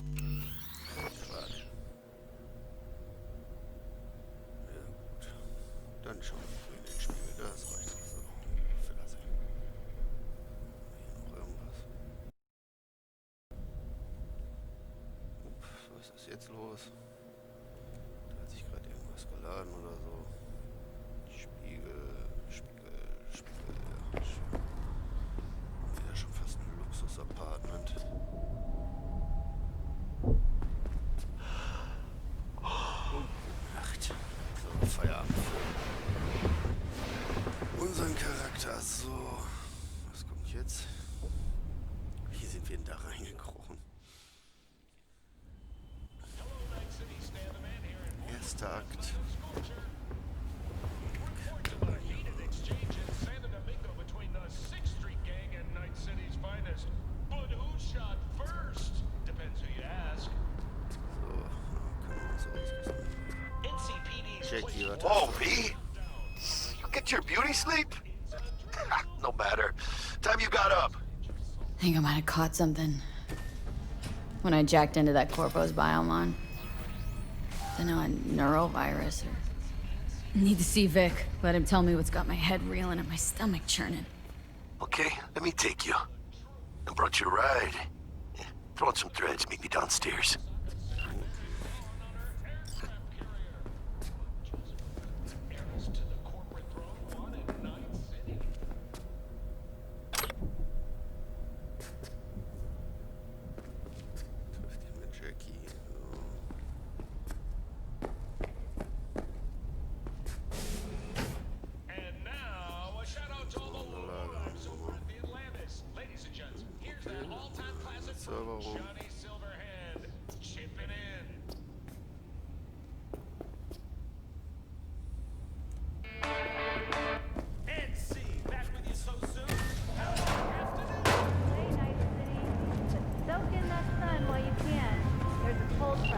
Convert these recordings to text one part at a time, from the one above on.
Quatsch. Ja gut. Dann schauen wir in den Spiegel. Das reicht so. Verlasse. Hier noch irgendwas. Ups, was ist jetzt los? Da hat sich gerade irgendwas geladen oder so. Spiegel. Ja, schön. Wieder schon fast ein Luxus-Apartment. Nacht. So, Feierabend. Unseren Charakter. So. Was kommt jetzt? Wie sind wir denn da reingekrochen? Erster Akt. Whoa, V? You get your beauty sleep? No matter. Time you got up. I think I might have caught something when I jacked into that Corpo's biome. Don't know, a neurovirus or... Need to see Vic. Let him tell me what's got my head reeling and my stomach churning. Okay, let me take you. I brought you a ride. Throw on some threads, meet me downstairs.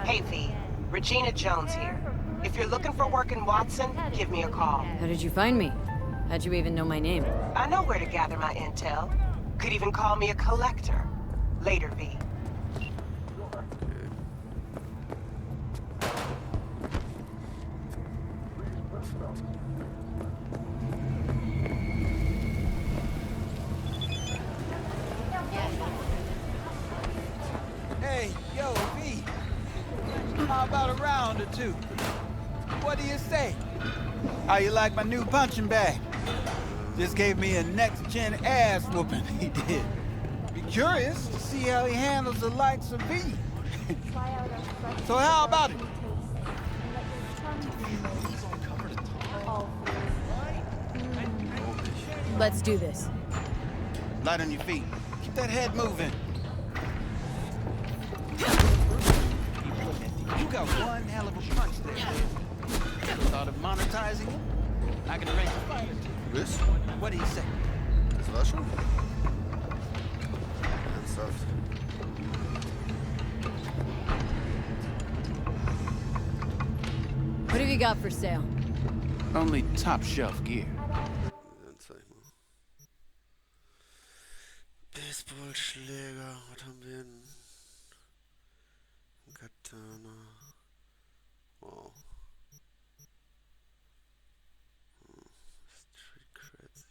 Hey V, Regina Jones here. If you're looking for work in Watson, give me a call. How did you find me? How'd you even know my name? I know where to gather my intel. Could even call me a collector. Later, V. Hey, yo, V. How about a round or two? What do you say? How you like my new punching bag? Just gave me a next-gen ass whooping, he did. Be curious to see how he handles the likes of V. So how about it? Let's do this. Light on your feet. Keep that head moving. You got one hell of a punch there. Thought of monetizing it? I can arrange a fight. This? What do you say? Das war schon? Ernsthaft? What have you got for sale? Only top shelf gear. Dann zeig mal. Baseballschläger, was haben wir denn? Katana. Wow. Street Creds.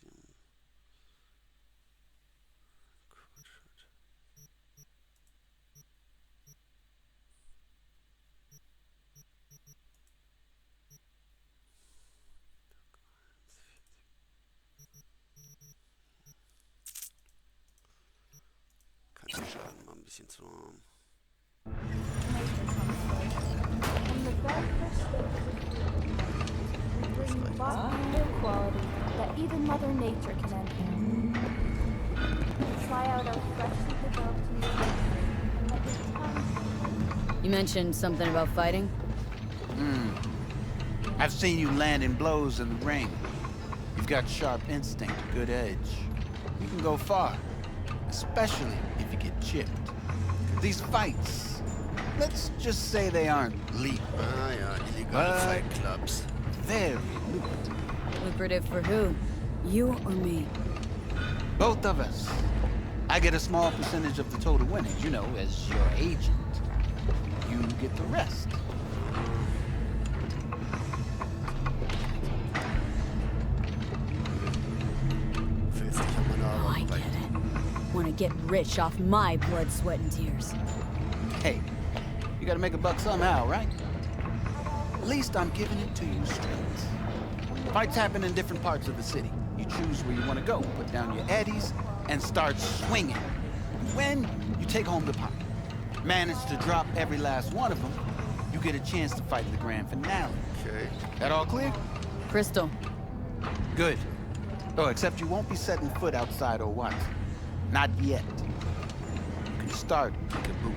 Kann nicht schaden, mal ein bisschen zu haben. Quality that even Mother Nature can envy. Try out our freshly developed music and let your tongue. You mentioned something about fighting? I've seen you landing blows in the ring. You've got sharp instinct, good edge. You can go far, especially if you get chipped. These fights, let's just say they aren't legal. Ah ja, illegale Fight Clubs. Very lucrative. Lucrative for who? You or me? Both of us. I get a small percentage of the total winnings, you know, as your agent. You get the rest. Willst dich an meine Oh, I Arbeit get rein. it. Want to get rich off my blood, sweat, and tears. Hey, you gotta make a buck somehow, right? At least I'm giving it to you straight. Fights happen in different parts of the city. You choose where you want to go, put down your eddies, and start swinging. When you take home the pot, manage to drop every last one of them, you get a chance to fight in the grand finale. Okay. That all clear? Crystal. Good. Oh, except you won't be setting foot outside or what? Not yet. You can start, Kabuki.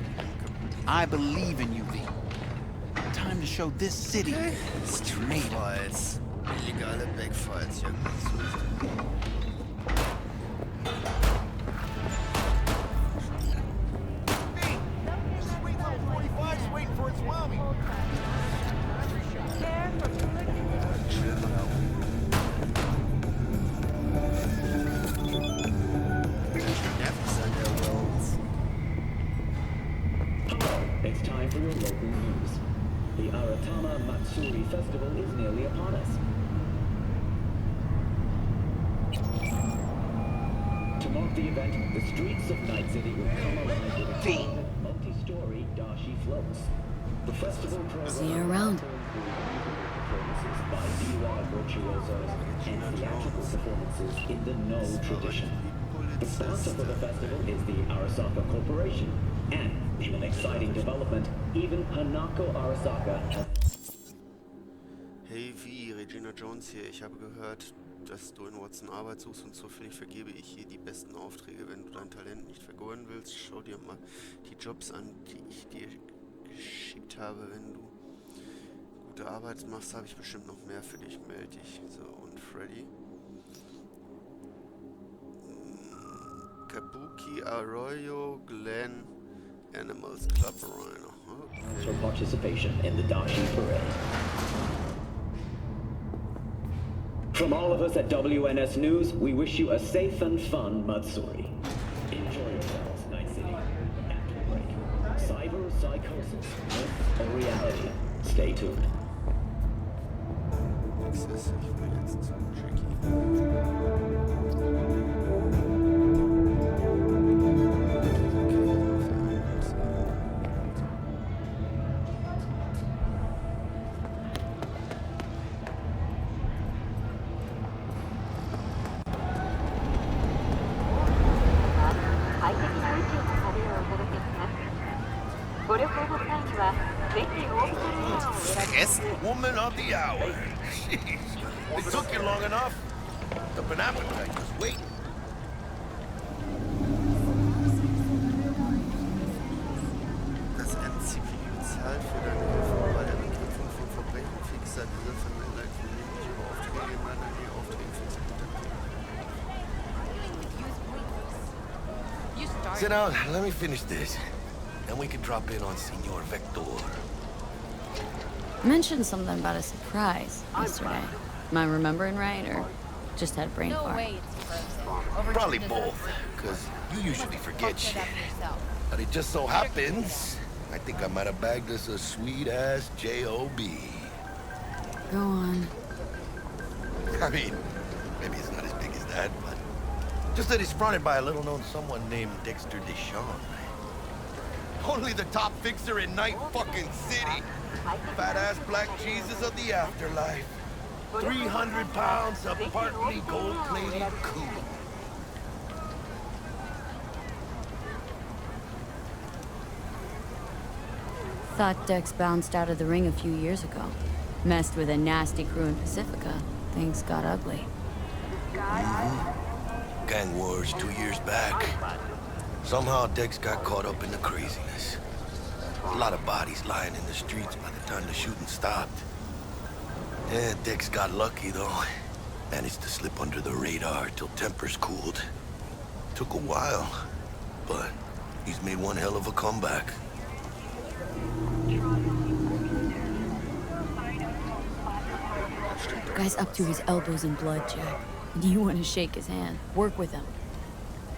I believe in you, V. Time to show this city what you made of. Fights. Illegale Backfights. Ja, gut, so ist es. It's time for your local news. The Aratama Matsuri Festival is nearly upon us. To mark the event, the streets of Night City will come alive with V. multi-story dashi floats. The festival program See you around. performances by DIY virtuosos and theatrical performances in the No tradition. The sponsor for the festival is the Arasaka Corporation, and in an exciting development, even Hanako Arasaka has... Hey wie, Regina Jones hier. Ich habe gehört, dass du in Watson Arbeit suchst und zufällig vergebe ich hier die besten Aufträge. Wenn du dein Talent nicht vergeuden willst, schau dir mal die Jobs an, die ich dir geschickt habe. Wenn du gute Arbeit machst, habe ich bestimmt noch mehr für dich. Meld dich. So, und Freddy. Kabuki Arroyo Glen Animals Club Rhino. for participation in the Dashi Parade. From all of us at WNS News, we wish you a safe and fun Matsuri. Enjoy yourselves, Night City. After the break, cyber psychosis, myth or reality? Stay tuned. Access, ich will jetzt zu Jackie. Ersten woman of the hour. Jeez. It took you long enough. The an appetite was waiting. Das Endzivil zahlt für deine Hilfe bei der Bekämpfung von Verbrechen fixer dieser Vermittler für nämliche Aufträge in einer Nähe Aufträge für zu Sit down, let me finish this. Then we can drop in on Senor Vector. Mentioned something about a surprise yesterday. Am I remembering right, or just had a brain fart? Probably both, because you usually forget shit. But it just so happens, I think I might have bagged us a sweet-ass J.O.B. Go on. I mean, maybe it's not as big as that, but just that it's fronted by a little-known someone named Dexter Deshawn. Only the top fixer in Night fucking City. Fat-ass black Jesus of the afterlife. 300 pounds of partly gold-plated cool. Thought Dex bounced out of the ring a few years ago. Messed with a nasty crew in Pacifica. Things got ugly. Gang wars 2 years back. Somehow Dex got caught up in the craziness. A lot of bodies lying in the streets by the time the shooting stopped. Yeah, Dex got lucky though. Managed to slip under the radar till tempers cooled. Took a while, but he's made one hell of a comeback. The guy's up to his elbows in blood, Jack. And you want to shake his hand. Work with him.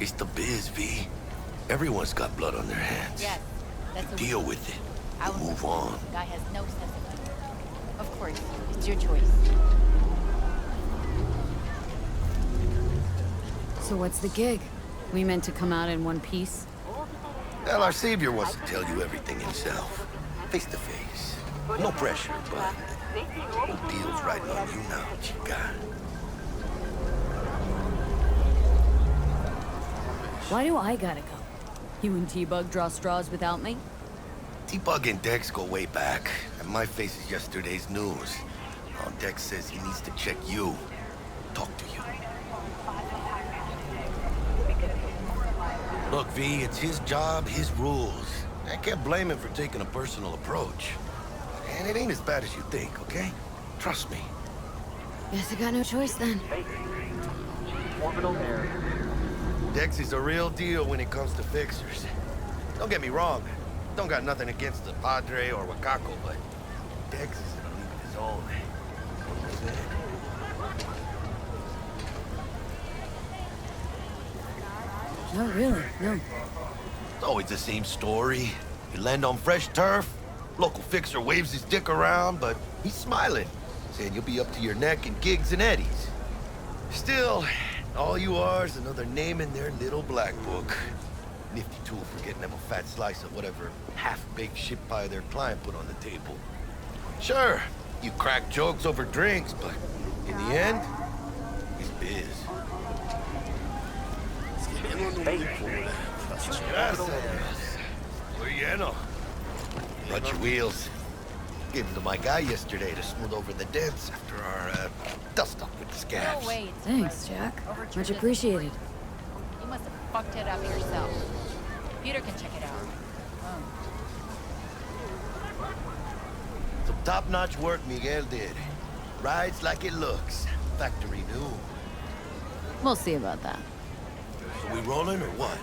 It's the biz, V. Everyone's got blood on their hands. Yes, that's Deal with it. You move on. The guy has no sense of humor. Of course, it's your choice. So what's the gig? We meant to come out in one piece? Well, our savior wants to tell you everything himself. Face to face. No pressure, but the deal's riding on you now, chica. Why do I gotta go? You and T-Bug draw straws without me? T-Bug and Dex go way back, and my face is yesterday's news. Now Dex says he needs to check you. Talk to you. Look, V, it's his job, his rules. I can't blame him for taking a personal approach. And it ain't as bad as you think, okay? Trust me. Guess I got no choice then. Orbital air. Dex is a real deal when it comes to fixers. Don't get me wrong. Don't got nothing against the Padre or Wakako, but Dex is in a league of his own. No, really, no. It's always the same story. You land on fresh turf, local fixer waves his dick around, but he's smiling, saying you'll be up to your neck in gigs and eddies. Still, all you are is another name in their little black book. Nifty tool for getting them a fat slice of whatever half-baked shit pie their client put on the table. Sure, you crack jokes over drinks, but in the end, it's biz. Gracias. We're lleno. Brought your wheels. Gave them to my guy yesterday to smooth over the dents after our dust-up with the scabs. No way. Thanks, Jack. Much appreciated. You must have fucked it up yourself. Peter can check it out. Some top-notch work Miguel did. Rides like it looks. Factory new. We'll see about that. So we rolling or what?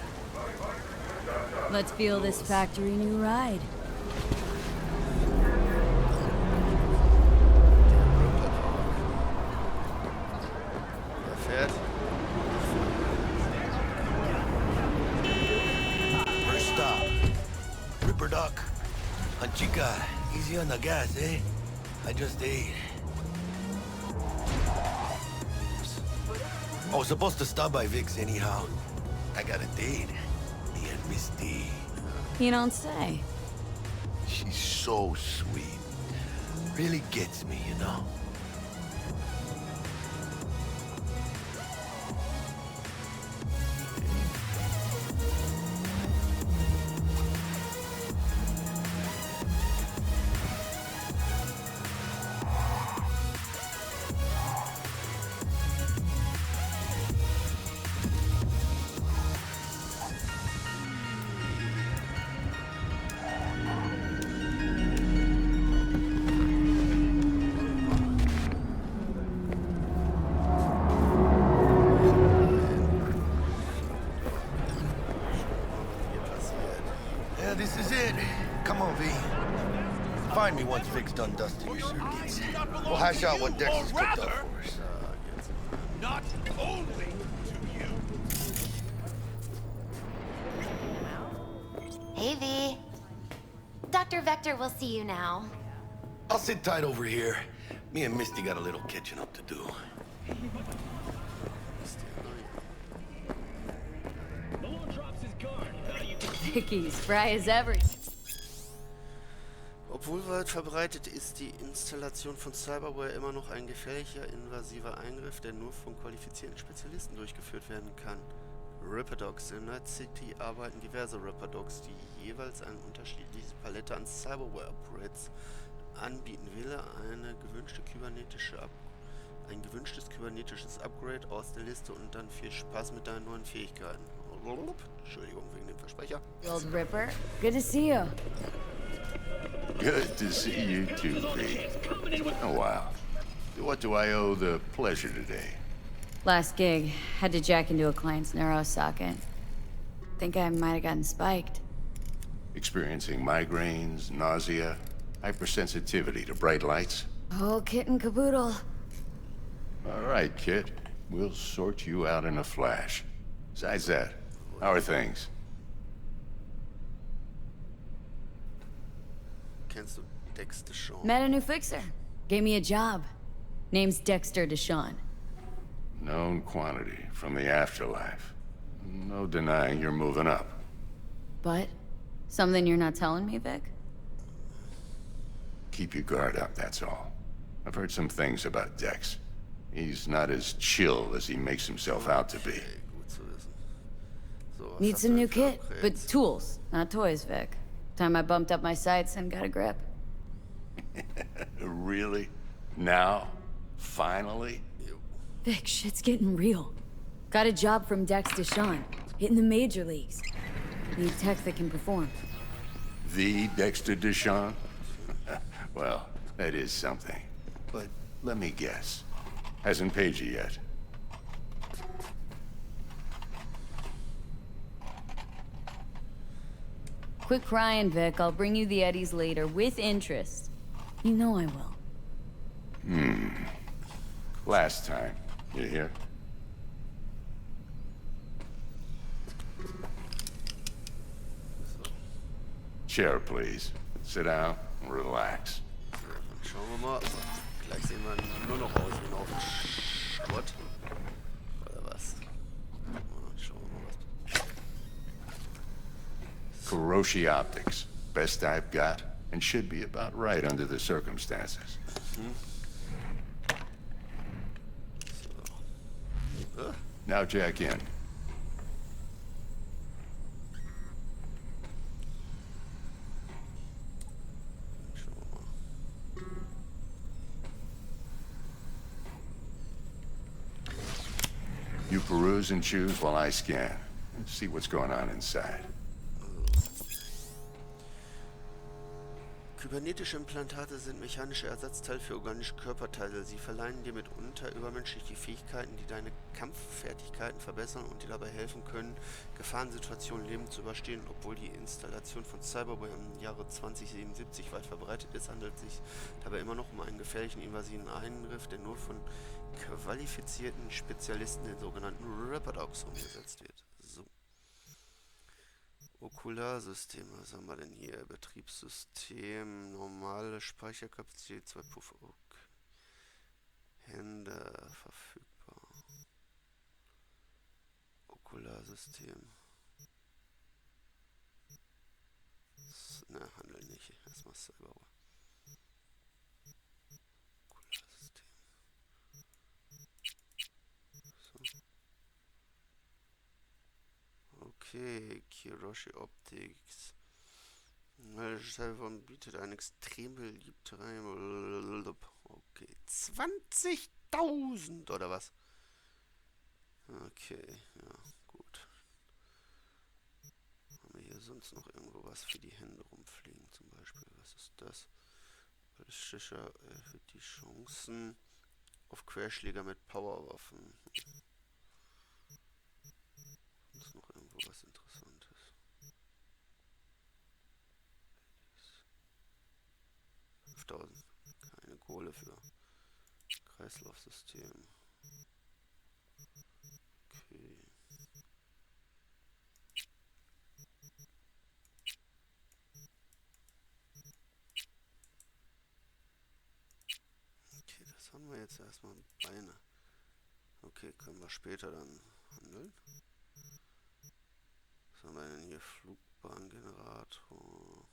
Let's feel this factory new ride. Er fährt. First stop. Ripper Duck. Chica, easy on the gas, eh? I just ate. I was supposed to stop by Vic's anyhow. I got a date. Me and Misty. You don't say. She's so sweet. Really gets me, you know? Yeah, this is it. Come on, V. Find me once Vic's done dusting your circuits. We'll hash out what Dex has cooked up for us. Not only to you. Hey, V. Dr. Vector will see you now. I'll sit tight over here. Me and Misty got a little catching up to do. Vicky, spry as ever. Obwohl weit verbreitet ist die Installation von Cyberware immer noch ein gefährlicher, invasiver Eingriff, der nur von qualifizierten Spezialisten durchgeführt werden kann. Ripper Dogs. In Night City arbeiten diverse Ripper Dogs, die jeweils eine unterschiedliche Palette an Cyberware-Upgrades anbieten. Wähle ein gewünschtes kybernetisches Upgrade aus der Liste und dann viel Spaß mit deinen neuen Fähigkeiten. Entschuldigung wegen dem Versprecher. Old Ripper, good to see you. Good to see you too, V. Oh, wow. What do I owe the pleasure today? Last gig, had to jack into a client's neuro socket. Think I might have gotten spiked. Experiencing migraines, nausea, hypersensitivity to bright lights? Oh, kit and caboodle. All right, kid. We'll sort you out in a flash. Besides that, how are things? kennst du Dex DeShawn? Met a new fixer. Gave me a job. Name's Dexter DeShawn. Known quantity from the afterlife. No denying you're moving up. But? Something you're not telling me, Vic? Keep your guard up, that's all. I've heard some things about Dex. He's not as chill as he makes himself out to be. Gut zu wissen. So, was Need hast some du new denn für kit, but Upgrades? tools, not toys, Vic. Time I bumped up my sights and got a grip. Really? Now? Finally? Vic, shit's getting real. Got a job from Dex DeShawn, hitting the major leagues. Need tech that can perform. The Dexter DeShawn? Well, that is something. But let me guess. Hasn't paid you yet. Quit crying, Vic. I'll bring you the Eddies later, with interest. You know I will. Last time. You hear? Chair, please. Sit down and relax. So, dann schauen wir mal. Gleich sehen wir nur noch aus wie ein Haufen Schrott. Oder was? Schauen wir mal, was. Kuroshi Optics. Best I've got, and should be about right under the circumstances. Now jack in. Schauen wir mal. You peruse and choose while I scan. See what's going on inside. Kybernetische Implantate sind mechanische Ersatzteile für organische Körperteile. Sie verleihen dir mitunter übermenschliche Fähigkeiten, die deine Kampffertigkeiten verbessern und dir dabei helfen können, Gefahrensituationen lebend zu überstehen. Obwohl die Installation von Cyberpunk im Jahre 2077 weit verbreitet ist, handelt es sich dabei immer noch um einen gefährlichen invasiven Eingriff, der nur von qualifizierten Spezialisten, den sogenannten Reprodox, umgesetzt wird. So. Okularsystem, was haben wir denn hier? Betriebssystem, normale Speicherkapazität, 2 Puffer. Okay. Hände verfügbar. Okularsystem. Ne, Handel nicht. Erstmal Cyberpunk. Okularsystem. So. Okay, Kiroshi Optics. Cyberpunk bietet ein extrem beliebtes. Okay, 20.000 oder was? Okay, ja, gut. Haben wir hier sonst noch irgendwo was für die Hände rumfliegen zum Beispiel? Was ist das? Ballistischer erhöht die Chancen auf Querschläger mit Powerwaffen. Ist noch irgendwo was Interessantes? $5.000. Keine Kohle für Kreislaufsystem. Okay. Okay, das haben wir jetzt erstmal Beine. Okay, können wir später dann handeln. Was haben wir denn hier? Flugbahn-Generator.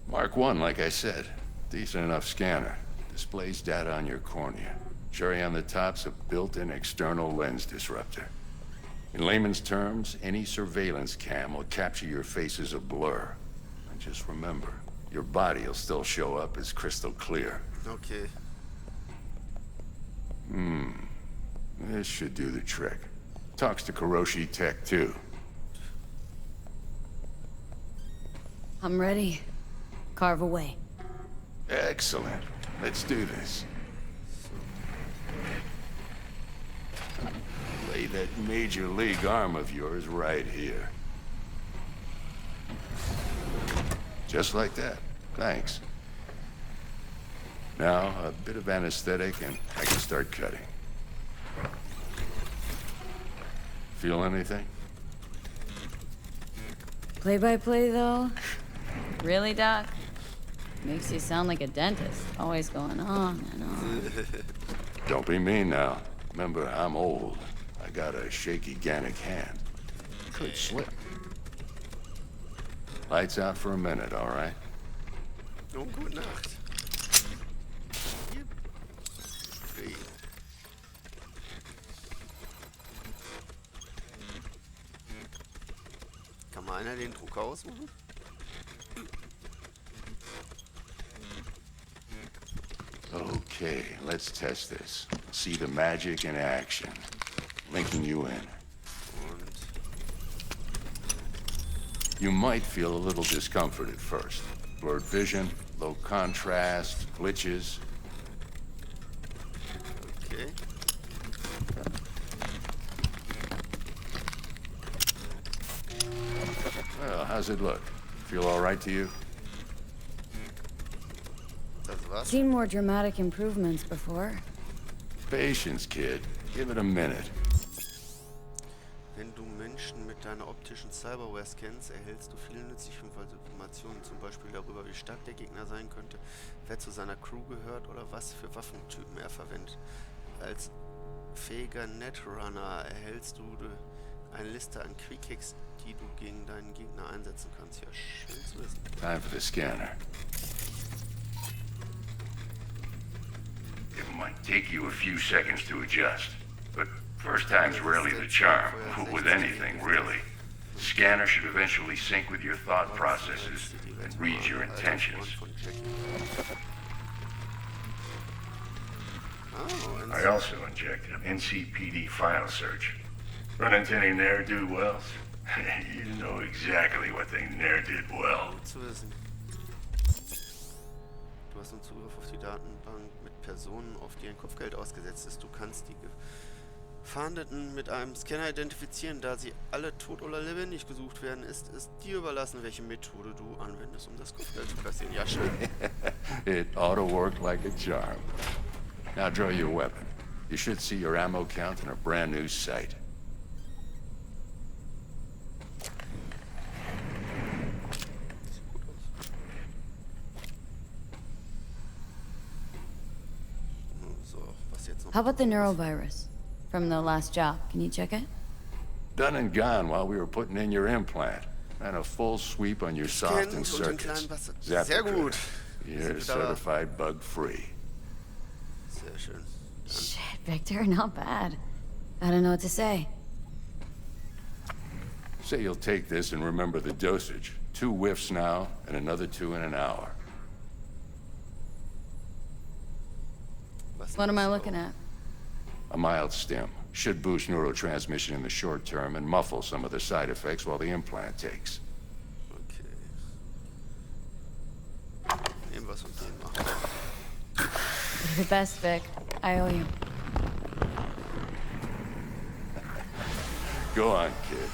Mark 1, like I said. Decent enough scanner. Displays data on your cornea. Cherry on the top's a built-in external lens disruptor. In layman's terms, any surveillance cam will capture your face as a blur. And just remember, your body will still show up as crystal clear. Okay. This should do the trick. Talks to Kuroshi Tech, too. I'm ready. Carve away. Excellent. Let's do this. Lay that major league arm of yours right here. Just like that. Thanks. Now, a bit of anesthetic and I can start cutting. Feel anything? Play-by-play, though? Really, Doc? Makes you sound like a dentist. Always going on and on. Don't be mean now. Remember, I'm old. I got a shaky Gannic hand. Could slip. Lights out for a minute, all right? Oh, gute Nacht. Jibriel. Kann mal einer den Drucker ausmachen? Okay, let's test this. See the magic in action. Linking you in. Und You might feel a little discomfort at first. Blurred vision, low contrast, glitches. okay. Well, how's it look? Feel all right to you? Das war's. Seen more dramatic improvements before. Patience, kid. Give it a minute. Wenn du Menschen mit deiner optischen Cyberware scannst, erhältst du viele nützliche Informationen, zum Beispiel darüber, wie stark der Gegner sein könnte, wer zu seiner Crew gehört oder was für Waffentypen er verwendet. Als fähiger Netrunner erhältst du eine Liste an Quick-Hacks, die du gegen deinen Gegner einsetzen kannst. Ja, schön zu wissen. Time for the scanner. It might take you a few seconds to adjust, but first time's rarely the charm, with anything, really. The scanner should eventually sync with your thought processes and read your intentions. Oh, I also injected an NCPD file search. Run into any ne'er-do-wells? You know exactly what they ne'er did well. gut zu wissen. Du hast nun Zugriff auf die Datenbank mit Personen, auf die ein Kopfgeld ausgesetzt ist. Du kannst die Gefahndeten mit einem Scanner identifizieren. Da sie alle tot oder lebendig gesucht werden, ist es dir überlassen, welche Methode du anwendest, um das Kopfgeld zu kassieren. Ja, schön. It ought to work like a charm. Now draw your weapon. You should see your ammo count in a brand new sight. So, was jetzt noch? How about the neurovirus from the last job? Can you check it? Done and gone while we were putting in your implant. And a full sweep on your soft Scannen and und den circuits. kleinen Wasser. Zap Sehr it good. gut. You're Sind wir da? certified bug-free. Sehr schön. Shit, Victor, not bad. I don't know what to say. Say you'll take this and remember the dosage. 2 whiffs now, and another 2 in an hour. Was What am I ist looking so? at? A mild stim. Should boost neurotransmission in the short term and muffle some of the side effects while the implant takes. Okay. Nehmen wir es von denen machen. You're the best, Vic. I owe you. Go on, kid.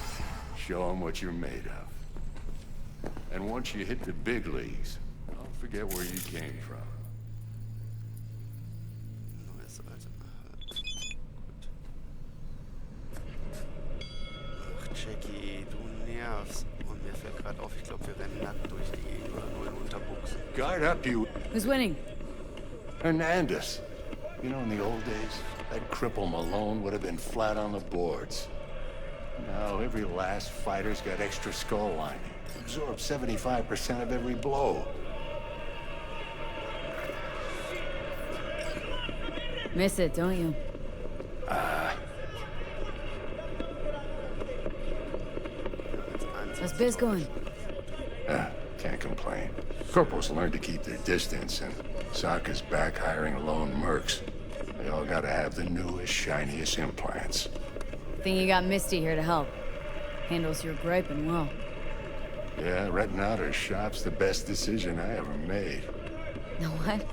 Show them what you're made of. And once you hit the big leagues, don't forget where you came from. Neue Ersatzteile. Gut. Ach, Jackie, du nervst. Und mir fällt gerade auf, ich glaube, wir rennen nackt durch die Gegend oder nur in Unterbuchsen. Guard up, you... Who's winning? Hernandez. You know, in the old days, that cripple Malone would have been flat on the boards. Now, every last fighter's got extra skull lining. Absorbs 75% of every blow. Miss it, don't you? How's biz going? Can't complain. Corporals learned to keep their distance, and Sokka's back hiring lone mercs. They all gotta have the newest, shiniest implants. Think you got Misty here to help. Handles your griping well. Yeah, renting out her shop's the best decision I ever made. Know what?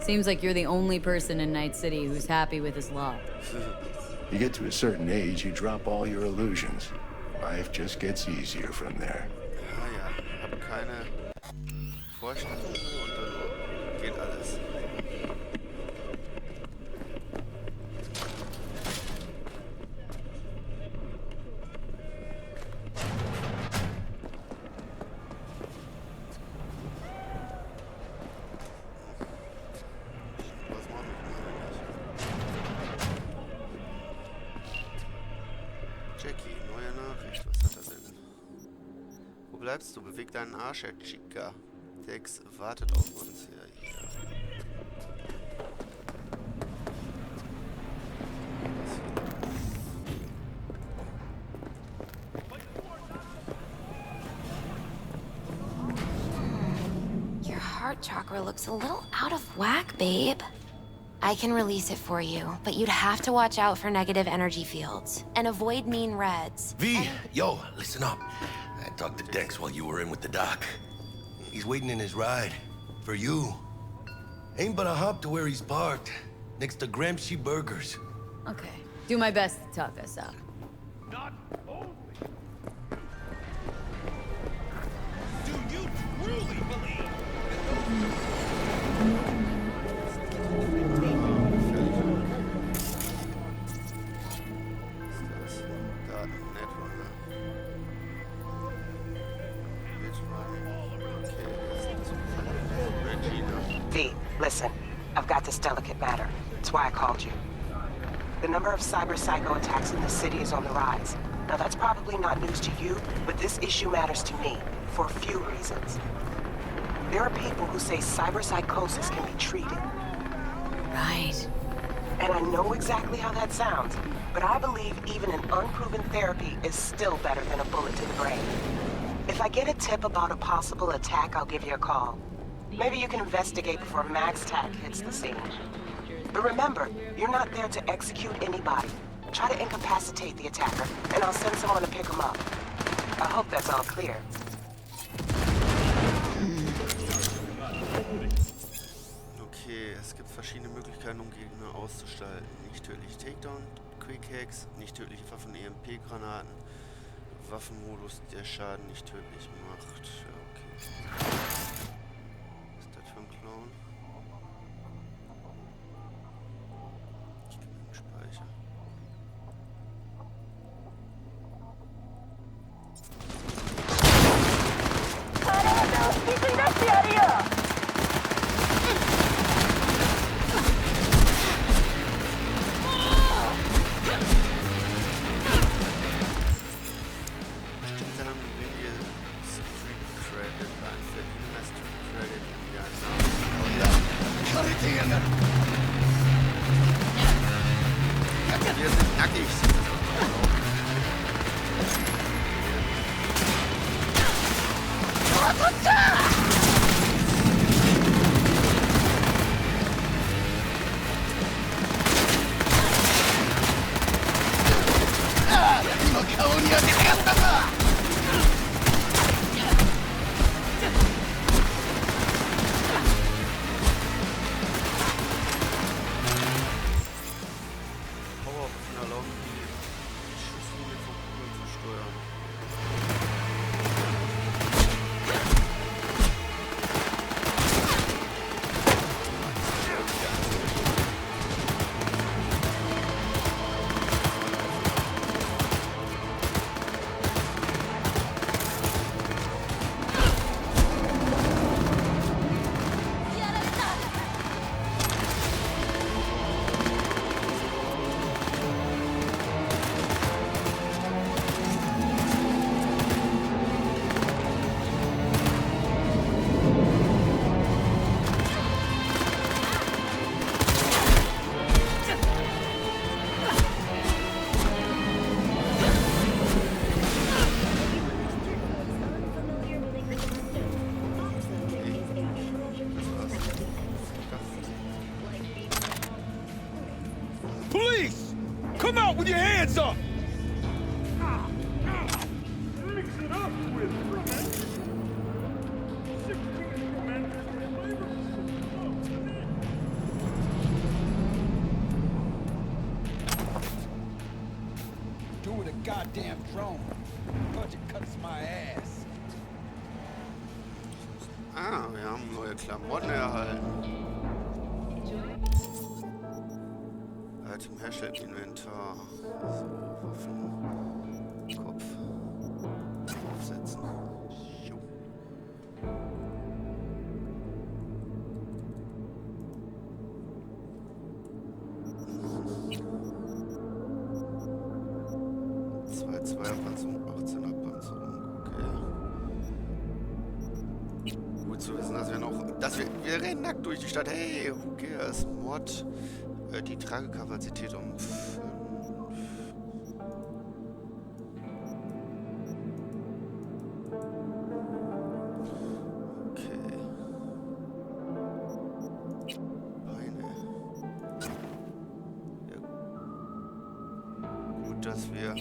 Seems like you're the only person in Night City who's happy with his lot. You get to a certain age, you drop all your illusions. Life just gets easier from there. Ah ja, ich habe keine Vorstellungen und dann geht alles. bleibst du? Beweg deinen Arsch, Herr Chica. Dex wartet auf uns. Ja, ja. Your heart chakra looks a little out of whack, babe. I can release it for you, but you'd have to watch out for negative energy fields and avoid mean reds. V, yo, listen up. I talked to Dex while you were in with the doc. He's waiting in his ride. For you. Ain't but a hop to where he's parked. Next to Gramsci Burgers. Okay. Do my best to talk us out. Not only. Do you truly believe V, listen. I've got this delicate matter. That's why I called you. The number of cyber psycho attacks in the city is on the rise. Now that's probably not news to you, but this issue matters to me for a few reasons. There are people who say cyber psychosis can be treated. Right. And I know exactly how that sounds, but I believe even an unproven therapy is still better than a bullet to the brain. If I get a tip about a possible attack, I'll give you a call. Maybe you can investigate before Max Tack hits the scene. But remember, you're not there to execute anybody. Try to incapacitate the attacker, and I'll send someone to pick him up. I hope that's all clear. Okay, es gibt verschiedene Möglichkeiten, um Gegner auszuschalten. Nicht tödliche Takedown, Quick Hacks, nicht tödliche Waffen, EMP-Granaten, Waffenmodus, der Schaden nicht tödlich macht. Ja, okay. Was ist das für ein Clown? Ich gebe mir einen Speicher. Wir sind nackig. Powerwaffen erlauben die Schusslinie von Kugeln zu steuern. Police! Come out with your hands up! Mix it up with romance. 16 commanders and flavors. Do with a goddamn drone. Budget cuts my ass. Ah, wir haben neue Klamotten erhalten. Item herstellt Inventar. So, Waffen. Kopf. Aufsetzen. Jo. Zwei Zweierpanzerung, 18er Panzerung, okay. zu wissen, dass wir rennen nackt durch die Stadt. Hey, who cares? Mod, die Tragekapazität um 5. Okay. Beine. Ja. Gut, dass wir...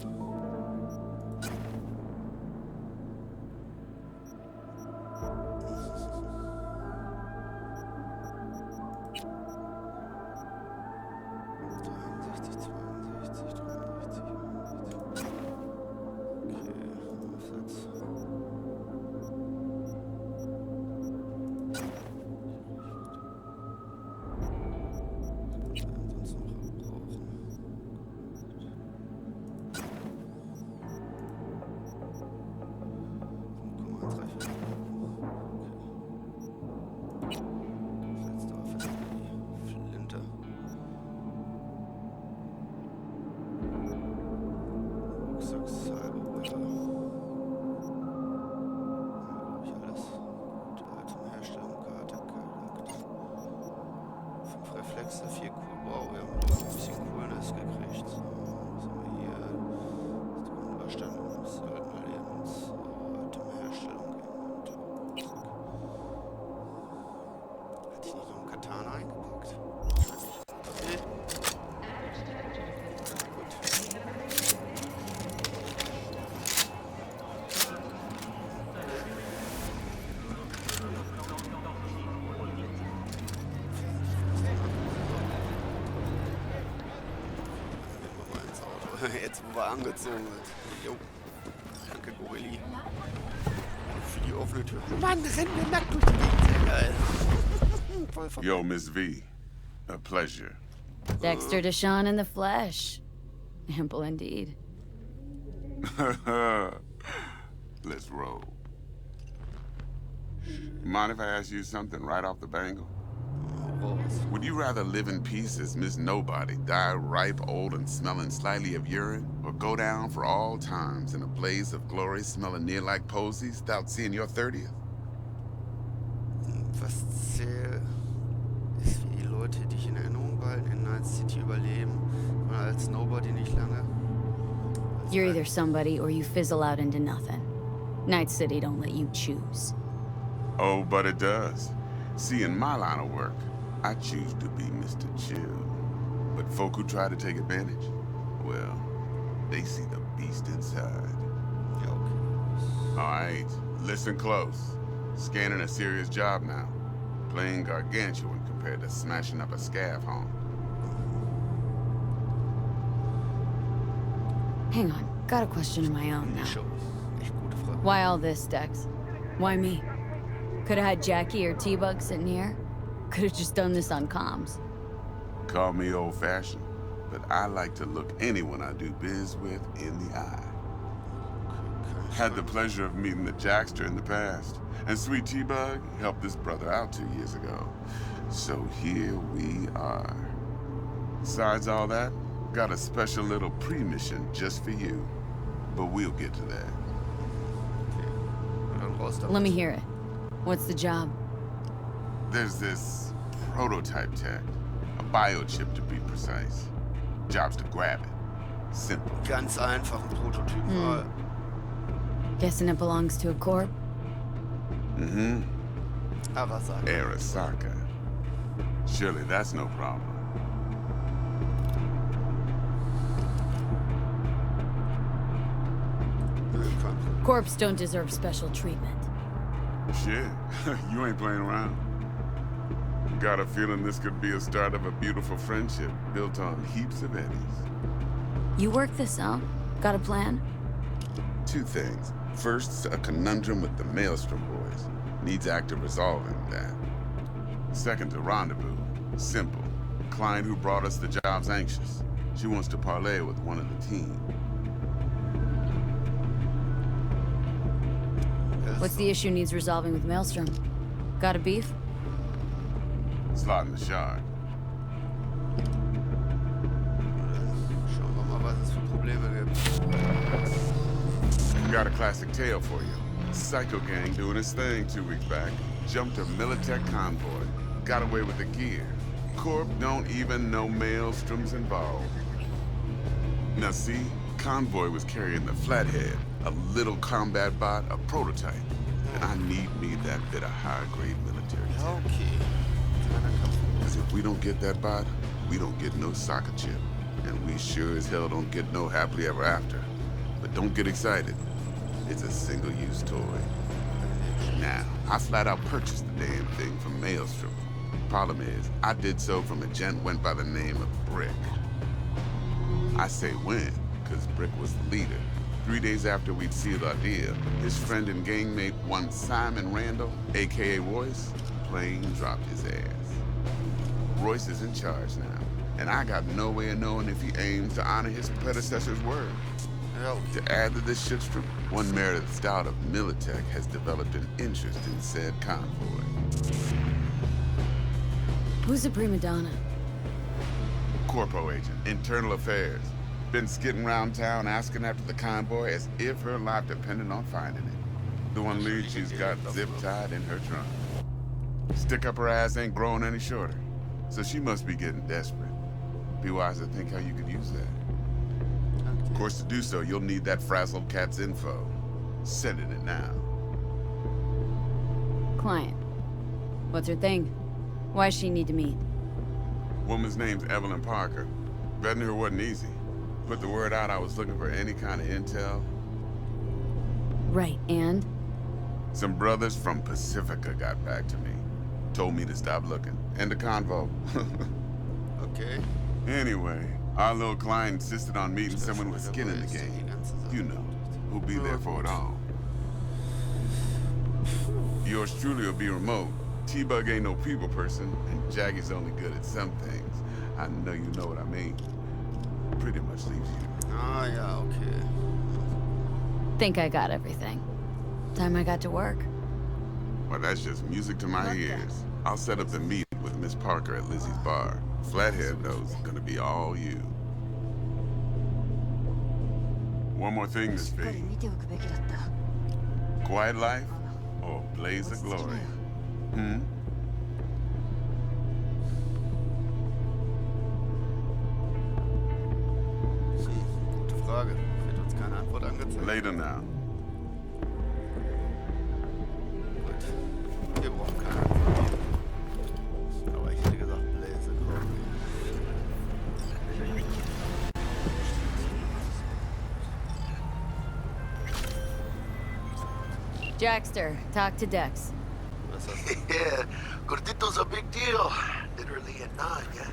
Jetzt, wo wir angezogen sind. Jo. Danke, Gorilli. Für die offene Tür. Mann, rennen wir nackt durch die Gegend. Sehr geil. Voll vorbei. Yo, Miss V. A pleasure. Dexter Deshawn in the flesh. Ample indeed. Let's roll. Mind if I ask you something right off the bangle? Would you rather live in peace as Miss Nobody, die ripe, old, and smelling slightly of urine, or go down for all times in a blaze of glory smelling near like posies without seeing your 30th? Was zählt, ist, wie die Leute dich in Erinnerung behalten, in Night City überleben, und als Nobody nicht lange. You're either somebody or you fizzle out into nothing. Night City don't let you choose. Oh, but it does. See, in my line of work, I choose to be Mr. Chill. But folk who try to take advantage, well, they see the beast inside. Okay. All right, listen close. Scanning a serious job now. Playing gargantuan compared to smashing up a scav home. Hang on, got a question of my own now. Why all this, Dex? Why me? Could have had Jackie or T-Bug sitting here. Could have just done this on comms. Call me old-fashioned, but I like to look anyone I do biz with in the eye. Had the pleasure of meeting the Jackster in the past, and Sweet T-Bug helped this brother out 2 years ago. So here we are. Besides all that, got a special little pre-mission just for you. But we'll get to that. Let me hear it. What's the job? There's this prototype tech, a biochip to be precise. Job's to grab it. Simple. Ganz einfach ein Prototyp. Guessing it belongs to a corp? Mm-hmm. Arasaka. Arasaka. Surely that's no problem. Corps don't deserve special treatment. Shit, you ain't playing around. Got a feeling this could be a start of a beautiful friendship built on heaps of eddies. You work this out? Got a plan? Two things. First, a conundrum with the Maelstrom boys. Needs active resolving that. Second, a rendezvous. Simple. Client who brought us the job's anxious. She wants to parlay with one of the team. What's the issue needs resolving with Maelstrom? Got a beef? Slot in the shard. Schauen wir mal, was es für Probleme gibt. Got a classic tale for you. Psycho gang doing its thing 2 weeks back. jumped a Militech convoy, got away with the gear. Corp don't even know Maelstrom's involved. Now see, convoy was carrying the Flathead, a little combat bot, a prototype. And I need me that bit of high-grade military tech. Okay. Because if we don't get that bot, we don't get no soccer chip. And we sure as hell don't get no happily ever after. But don't get excited. It's a single-use toy. Now, I flat out purchased the damn thing from Maelstrom. Problem is, I did so from a gent went by the name of Brick. I say when, because Brick was the leader. 3 days after we'd sealed our deal, his friend and gangmate, one Simon Randall, a.k.a. Royce, plain dropped his ass. Royce is in charge now, and I got no way of knowing if he aims to honor his predecessor's word. To add to this shitstorm, one Meredith Stout of Militech has developed an interest in said convoy. Who's the prima donna? Corpo agent, internal affairs. Been skidding around town asking after the convoy as if her life depended on finding it. The one lead she's got zip-tied in her trunk. Stick up her ass ain't growing any shorter, so she must be getting desperate. Be wise to think how you could use that. Of course, to do so, you'll need that frazzled cat's info. Sending it now. Client. What's her thing? Why does she need to meet? Woman's name's Evelyn Parker. Vetting her wasn't easy. Put the word out I was looking for any kind of intel. Right, and? Some brothers from Pacifica got back to me. Told me to stop looking. End the convo. Okay. Anyway, our little client insisted on meeting someone with skin in the game. You know, who'll be there for it all. Yours truly will be remote. T-Bug ain't no people person, and Jaggy's only good at some things. I know you know what I mean. Pretty much leaves you. Ah, yeah, okay. Think I got everything. Time I got to work. Well, that's just music to my ears. I'll set up the meeting with Miss Parker at Lizzie's bar. Flathead knows it's gonna be all you. One more thing, Miss V. Quiet life or blaze of glory? Gute Frage. Wird uns keine Antwort angezeigt. Later now. Gut. Wir brauchen keine Antwort. Aber ich hätte gesagt, Blaze Glory. Jackster, talk to Dex. Was hast du? Yeah, Gordito's a big deal. Literally a 9, yeah?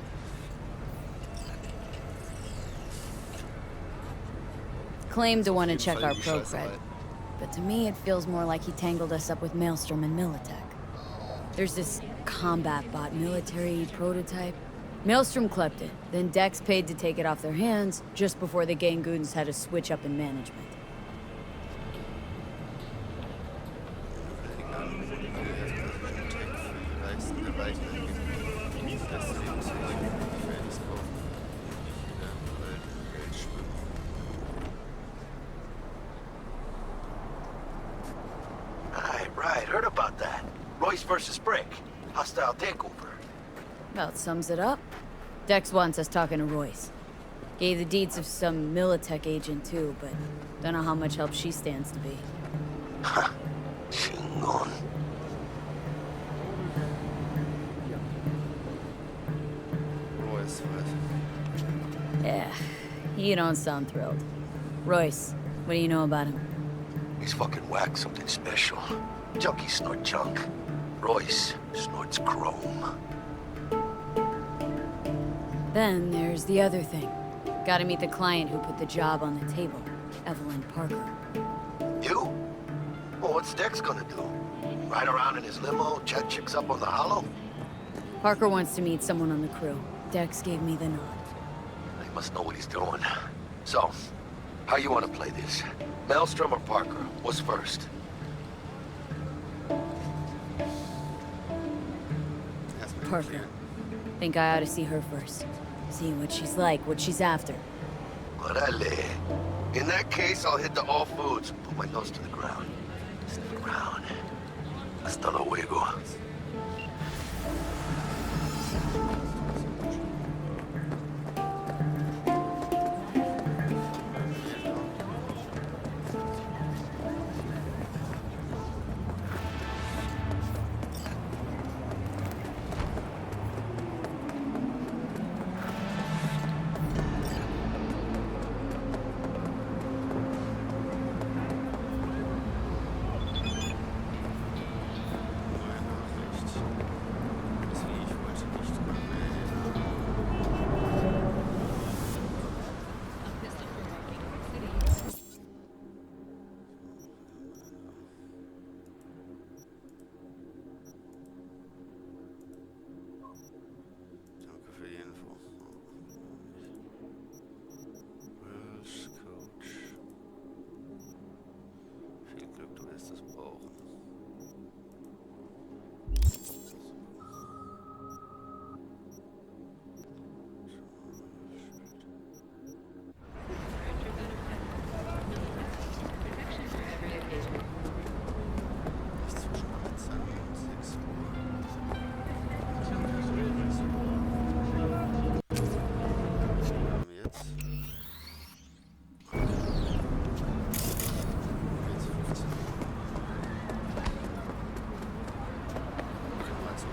Claimed to want to check our pro cred. But to me, it feels more like he tangled us up with Maelstrom and Militech. There's this combat bot military prototype. Maelstrom clept it, then Dex paid to take it off their hands just before the Gangoons had a switch up in management. Right, heard about that. Royce versus Brick. Hostile takeover. About sums it up. Dex wants us talking to Royce. Gave the deeds of some Militech agent too, but don't know how much help she stands to be. Ha! Chingon. Royce, Yeah, you don't sound thrilled. Royce, what do you know about him? He's fucking whack, something special. Junkies snort junk. Royce snorts chrome. Then there's the other thing. Gotta meet the client who put the job on the table, Evelyn Parker. You? Well, what's Dex gonna do? Ride around in his limo, chat chicks up on the hollow? Parker wants to meet someone on the crew. Dex gave me the nod. He must know what he's doing. So, how you want to play this? Maelstrom or Parker? What's first? Parker. Think I ought to see her first. See what she's like, what she's after. Orale. In that case, I'll hit the all foods and put my nose to the ground. Sneak around. Hasta luego. Danke für die Info. Welsh Coach. Viel Glück, du wirst es brauchen. Nicht zwischen 18 und 6 Uhr. Jetzt. Jetzt 15 Uhr. Können wir so.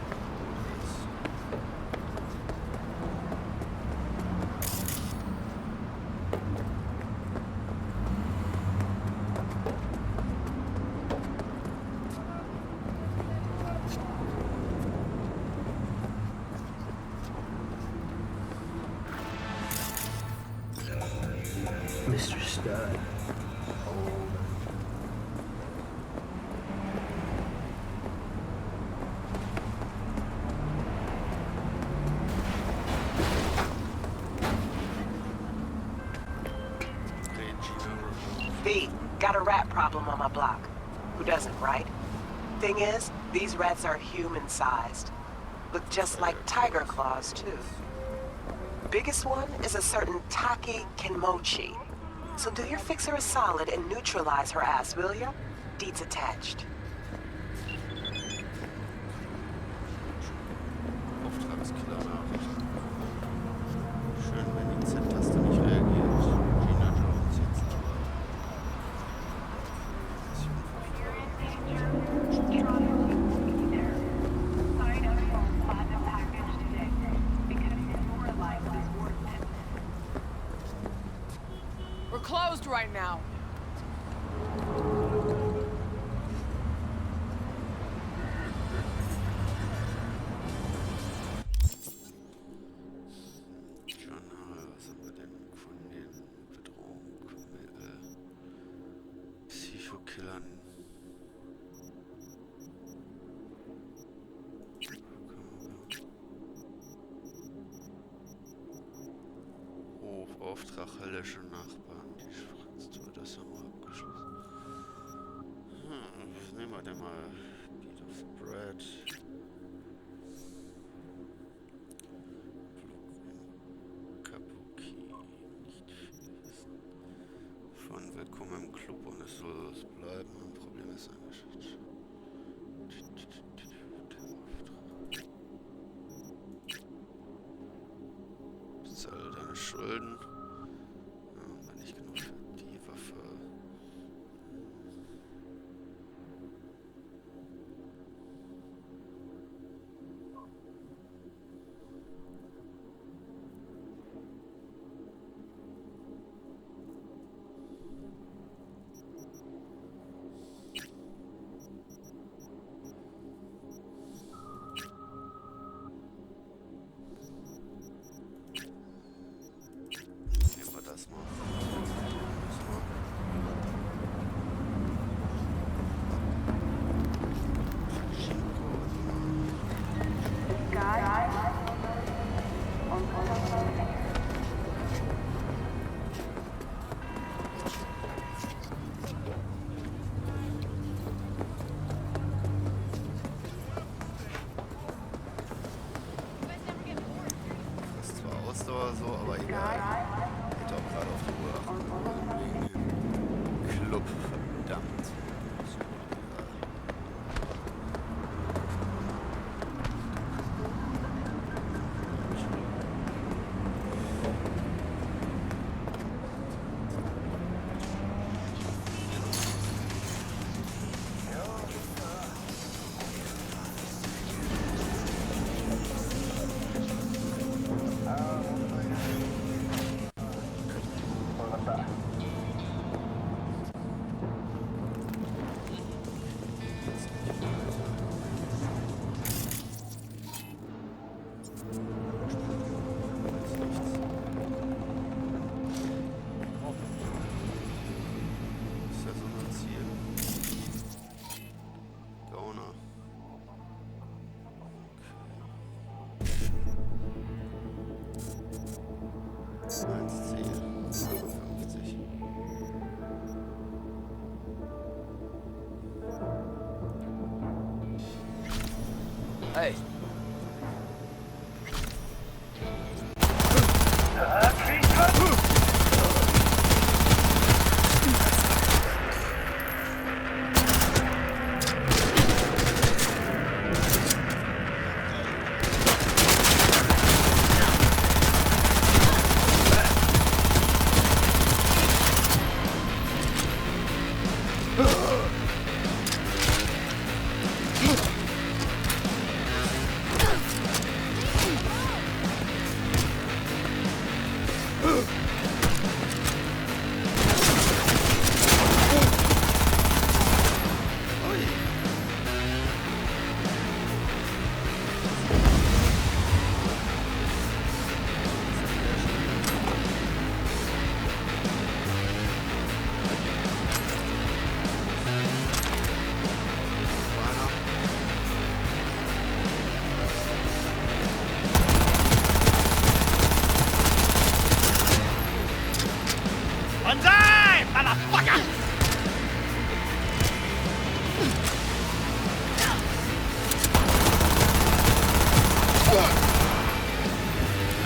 Mr. Stud. V, got a rat problem on my block. Who doesn't, right? Thing is, these rats are human-sized. Look just like tiger claws, too. Biggest one is a certain Taki Kenmochi. So do your fixer a solid and neutralize her ass, will ya? Deeds attached. Auftragskiller-Nachricht. Schön, wenn die Z-Taste nicht reagiert. Gina Jones jetzt aber. We're closed right now. Journal, was haben wir denn von den Bedrohungen, Psychokillern? Hofauftrag, höllische Nachbarn, die Schrittstour, das haben wir abgeschlossen. Was nehmen wir denn mal? Beat of the Bread. Kabuki, nicht viel wissen. Von Willkommen im Club und es soll es bleiben. Ein Problem ist eine Stadt. Bezahle deine Schulden. Ja, wenn nicht genug für die Waffe. Hey.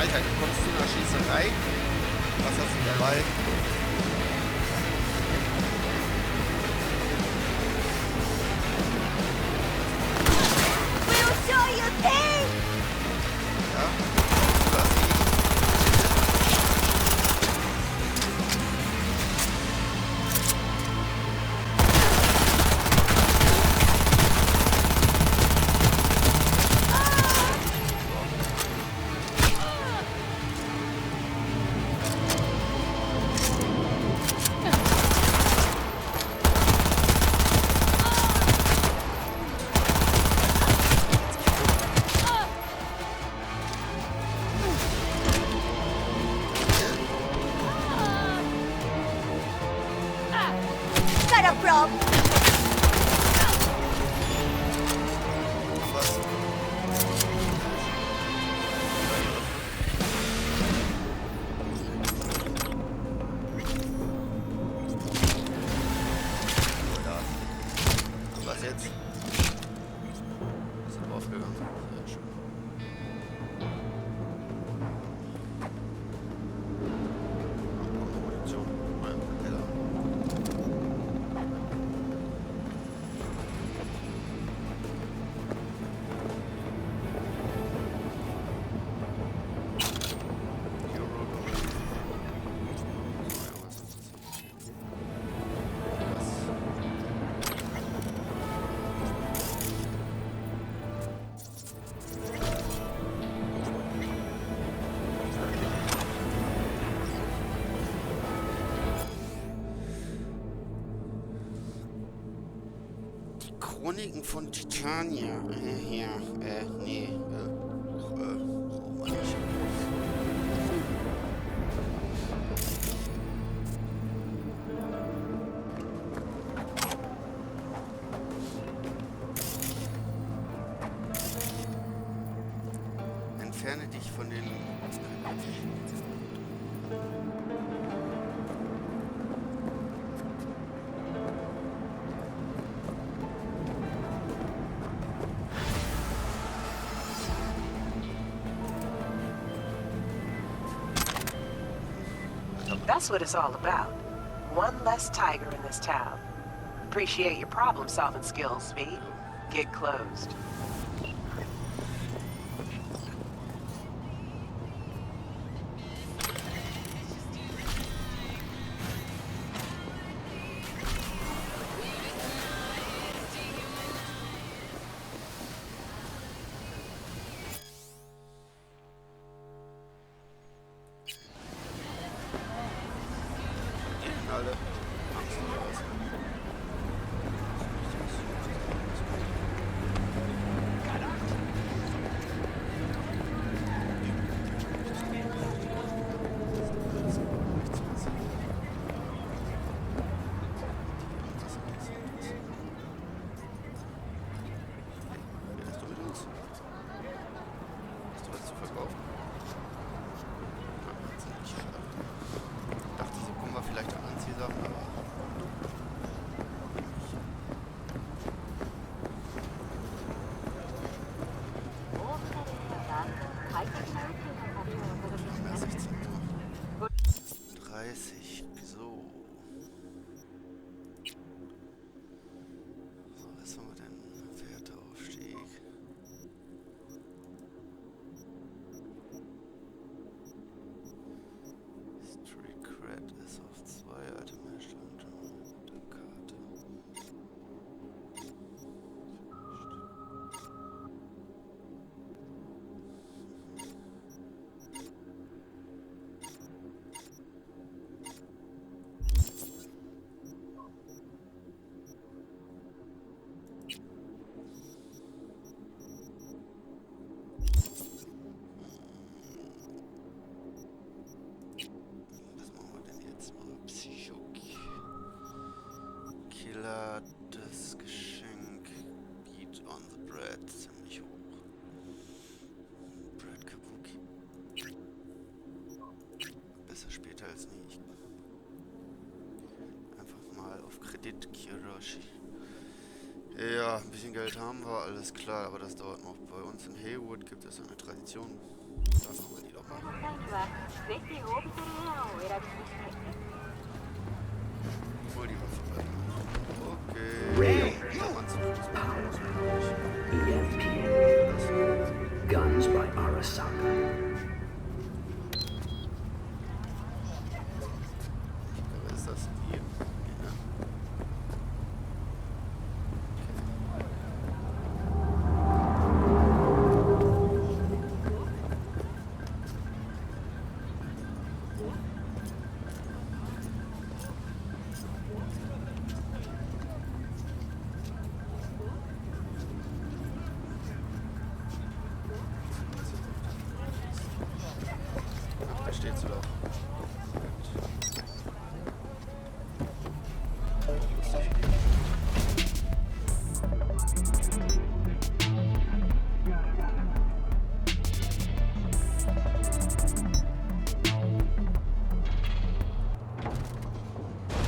Alter, du kommst zu einer Schießerei. Was hast du dabei? We'll show you things! Ja, lass ihn. Got a problem? Was jetzt? Ist aber aufgegangen. Sehr schön. Munition. Mein Keller. Chroniken von Titania. Nee, brauchen wir nicht. Entferne dich von den... That's what it's all about. One less tiger in this town. Appreciate your problem-solving skills, Speed. Get closed. Alle Angst raus. Vielleicht an Anziehsachen, aber witzig. So. So, was haben wir denn? Werteaufstieg. Street Cred ist auf 2 Itemherstellung. Der Karte. Was machen wir denn jetzt mal? Psychok. Killer, das Geschenk. Beat on the Bread. Ziemlich hoch. Bread Kabuki. Besser später als nie. Einfach mal auf Kredit, Kiroshi. Ja, ein bisschen Geld haben wir, alles klar, aber das dauert noch. Bei uns in Haywood gibt es eine Tradition. Dann machen wir die doch mal. Hol die Waffe bei. Okay. Rail. Ja, man sieht das mal aus. EMP. Guns by Arasaka. Aber ist das die? Ja. Da steht's doch.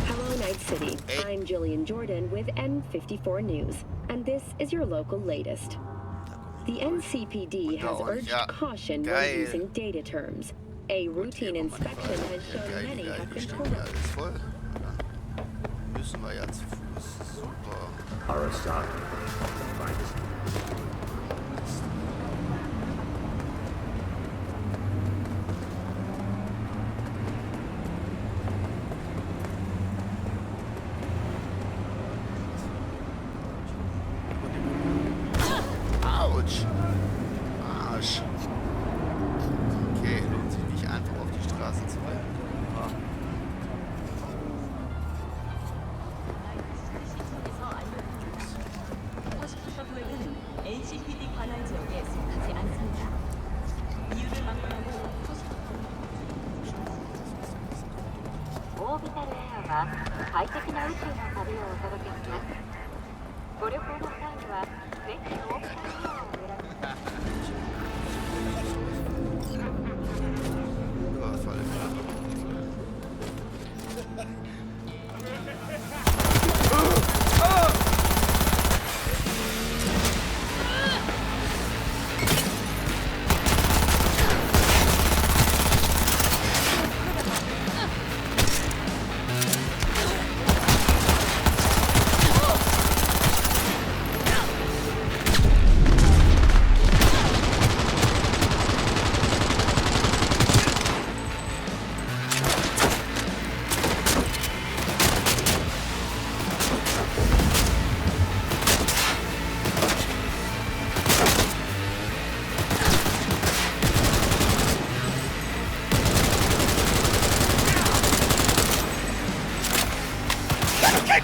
Hello, Night City. I'm Jillian Jordan with N54 News, and this is your local latest. The NCPD has urged caution when using data terms. A routine inspection has shown many have been pulled up. Alles voll. Dann müssen wir ja zu Fuß. Super. Arasaka. Finest. Autsch. Arsch. Okay, lohnt sich nicht einfach auf die Straße zu rennen. Ah. NCPD 관할 지역에 속하지 않습니다. 이유를 막론하고 오비탈 에어가 快適な宇宙の旅をお届けします。ご旅行の際にはぜひオービタルエアをお選びください。Ja, voll.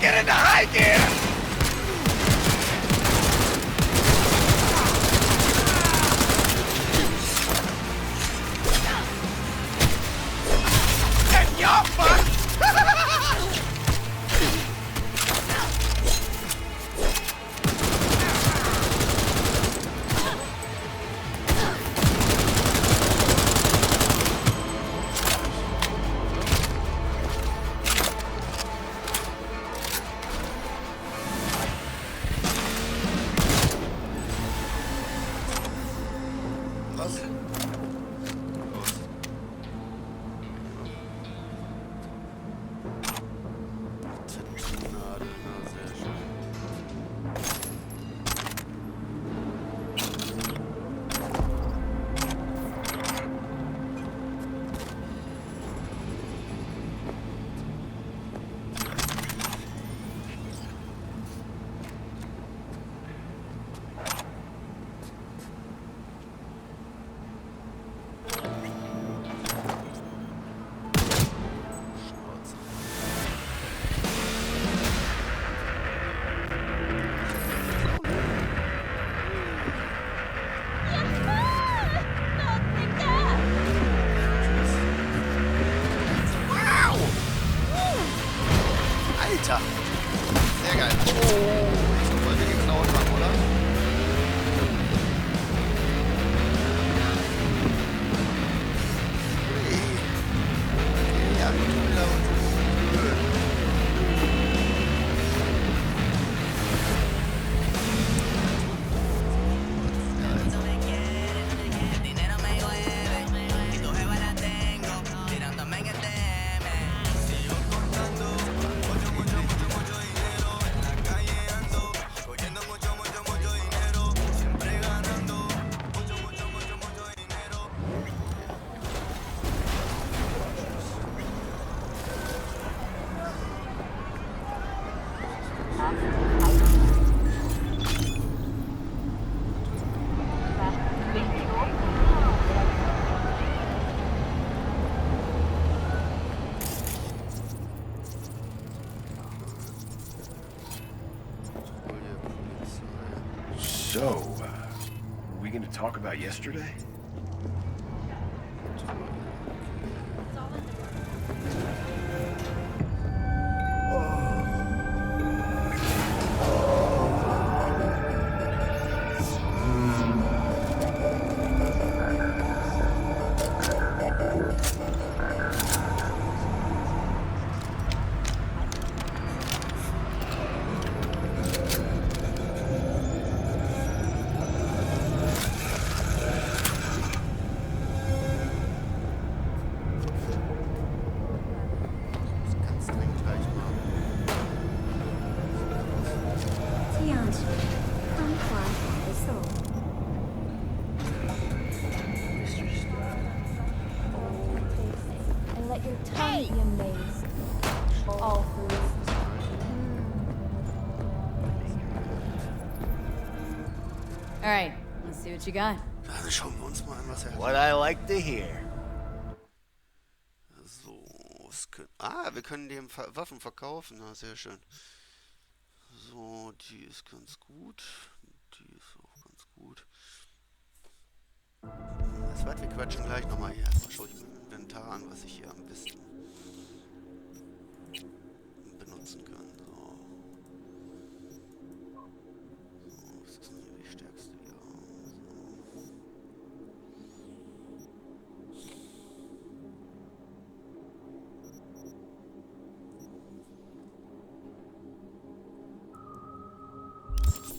Get into high gear! And you're fucked! Nadel, na sehr schön. Alter! Sehr geil. Oh! So wollte die geklaut haben, oder? Ja, geklaut. So, are we going to talk about yesterday? Alright, let's see what you got. Dann schauen wir uns mal an, was er hat. What I like to hear. So, wir können dem Waffen verkaufen. Na, sehr schön. So, die ist ganz gut. Die ist auch ganz gut. Das weit, wir quatschen gleich nochmal hier. Erstmal schaue ich mir im Inventar an, was ich hier am besten benutzen kann. So. So, was ist denn hier die stärkste? Ja, so.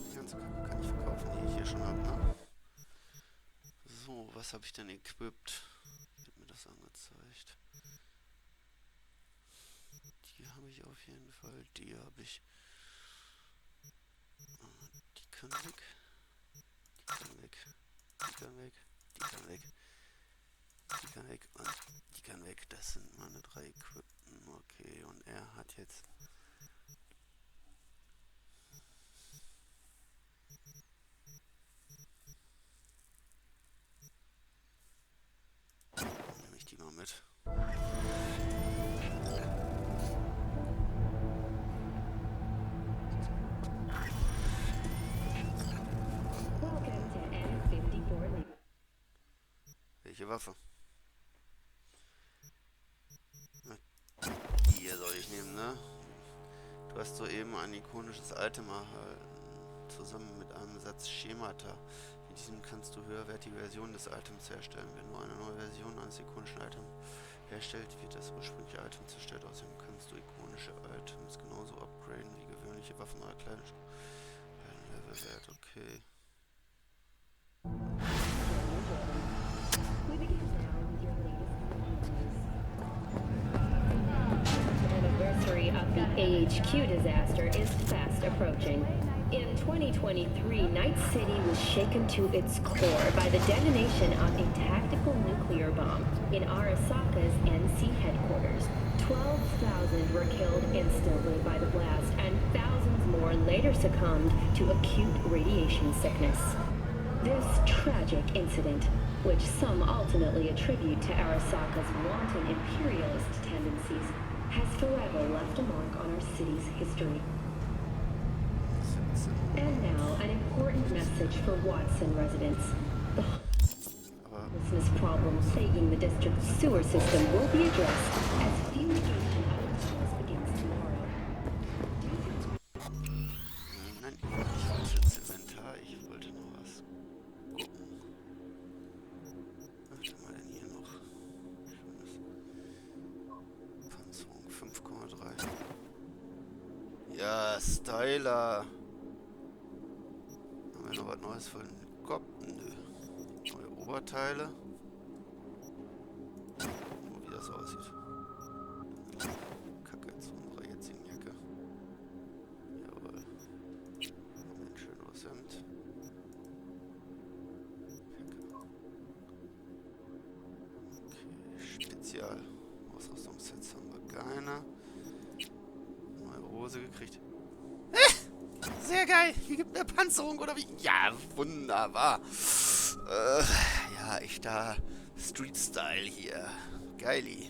Die ganze Kacke kann ich verkaufen, die ich hier schon habe, ne? So, was habe ich denn equipped? Wird mir das angezeigt? Die habe ich auf jeden Fall. Die habe ich. Die kann weg. Die kann weg. Die kann weg. Die kann weg. Die kann weg. Und die kann weg. Das sind meine 3 Equipten. Okay, und er hat jetzt. Nehme ich die mal mit. Welche Waffe? Hier soll ich nehmen, ne? Du hast soeben ein ikonisches Item erhalten, zusammen mit einem Satz Schemata. In diesem kannst du höherwertige Versionen des Items herstellen. Wenn du eine neue Version eines ikonischen Items herstellst, wird das ursprüngliche Item zerstört. Außerdem kannst du ikonische Items genauso upgraden wie gewöhnliche Waffen oder Kleidung. Levelwert, okay. Anniversary of the AHQ disaster is fast approaching. In 2023, Night City was shaken to its core by the detonation of a tactical nuclear bomb in Arasaka's NC headquarters. 12,000 were killed instantly by the blast, and thousands more later succumbed to acute radiation sickness. This tragic incident, which some ultimately attribute to Arasaka's wanton imperialist tendencies, has forever left a mark on our city's history. And now, an important message for Watson residents. The homelessness problem plaguing the district's sewer system will be addressed as fumigation of the tunnels begins tomorrow. Nein, ich wollte ins Inventar, ich wollte noch was gucken. Was haben wir denn hier noch? Schönes. Panzerung 5,3. Ja, Styler. Haben wir noch was Neues für den Kopf? Nö. Neue Oberteile. Nur wie das aussieht. Kacke zu unserer jetzigen Jacke. Jawohl. Ein schönes Hemd. Okay, Spezial. Ausrüstungssets haben wir keine. Neue Hose gekriegt. Sehr geil. Hier gibt eine Panzerung, oder wie? Ja, wunderbar. Ja, echter Street-Style hier. Geili.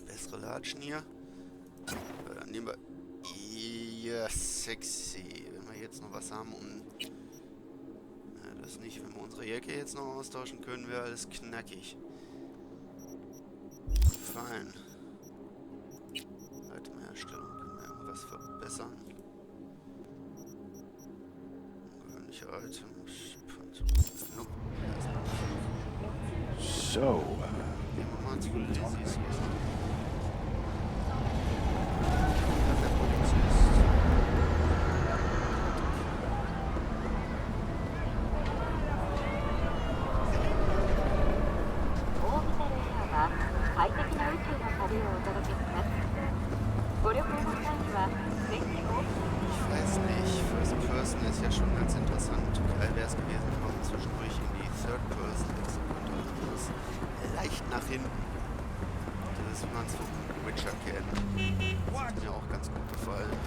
Bessere Latschen hier. Ja, dann nehmen wir... Ja, sexy. Wenn wir jetzt noch was haben, um... Ja, das nicht. Wenn wir unsere Jacke jetzt noch austauschen können, wäre alles knackig. Fein. Itemherstellung. Was verbessern. Ungewöhnliche Items. Nope. So, gehen wir mal zu Lazy. Ich weiß nicht, First Person ist ja schon ganz interessant. Geil wäre es gewesen, wenn man zwischendurch in die Third Person wechseln könnte. Also das leicht nach hinten. Das ist, wie man es vom Witcher kennt. Das hat mir auch ganz gut gefallen.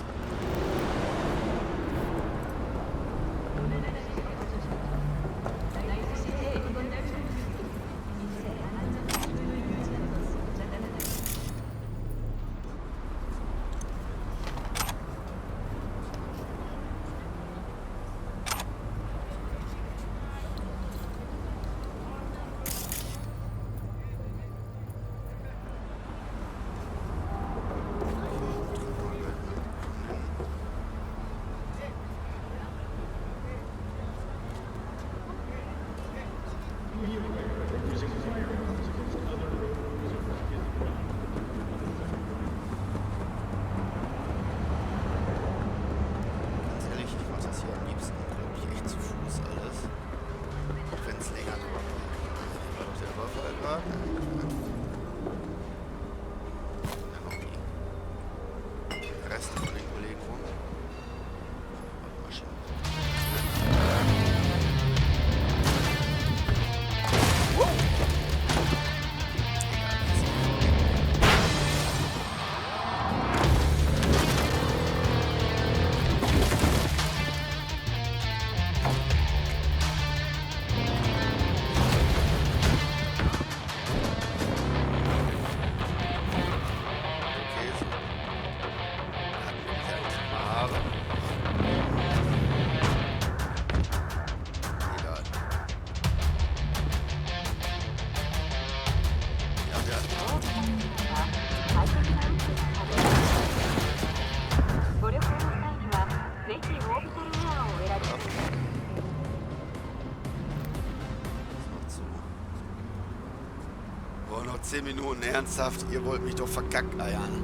Boah, noch 10 Minuten, ernsthaft? Ihr wollt mich doch verkackeiern.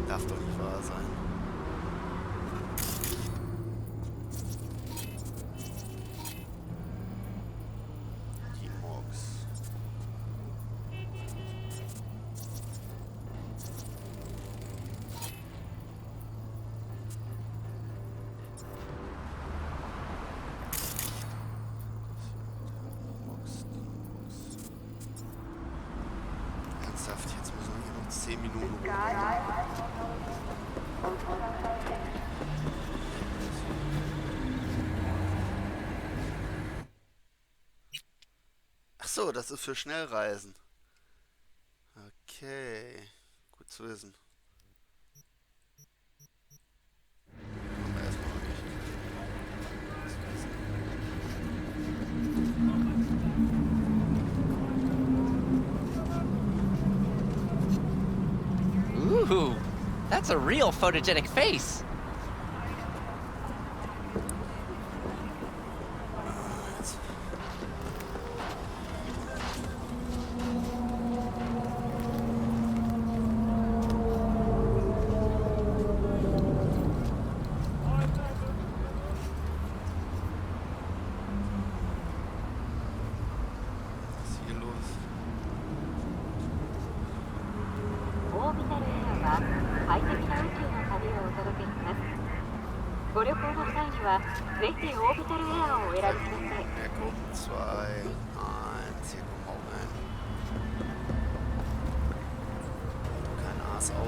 Darf doch nicht wahr sein. Die Morgs. 10 Minuten rum. Ach so, das ist für Schnellreisen. Okay, gut zu wissen. Aber erstmal noch nicht. Ooh, that's a real photogenic face.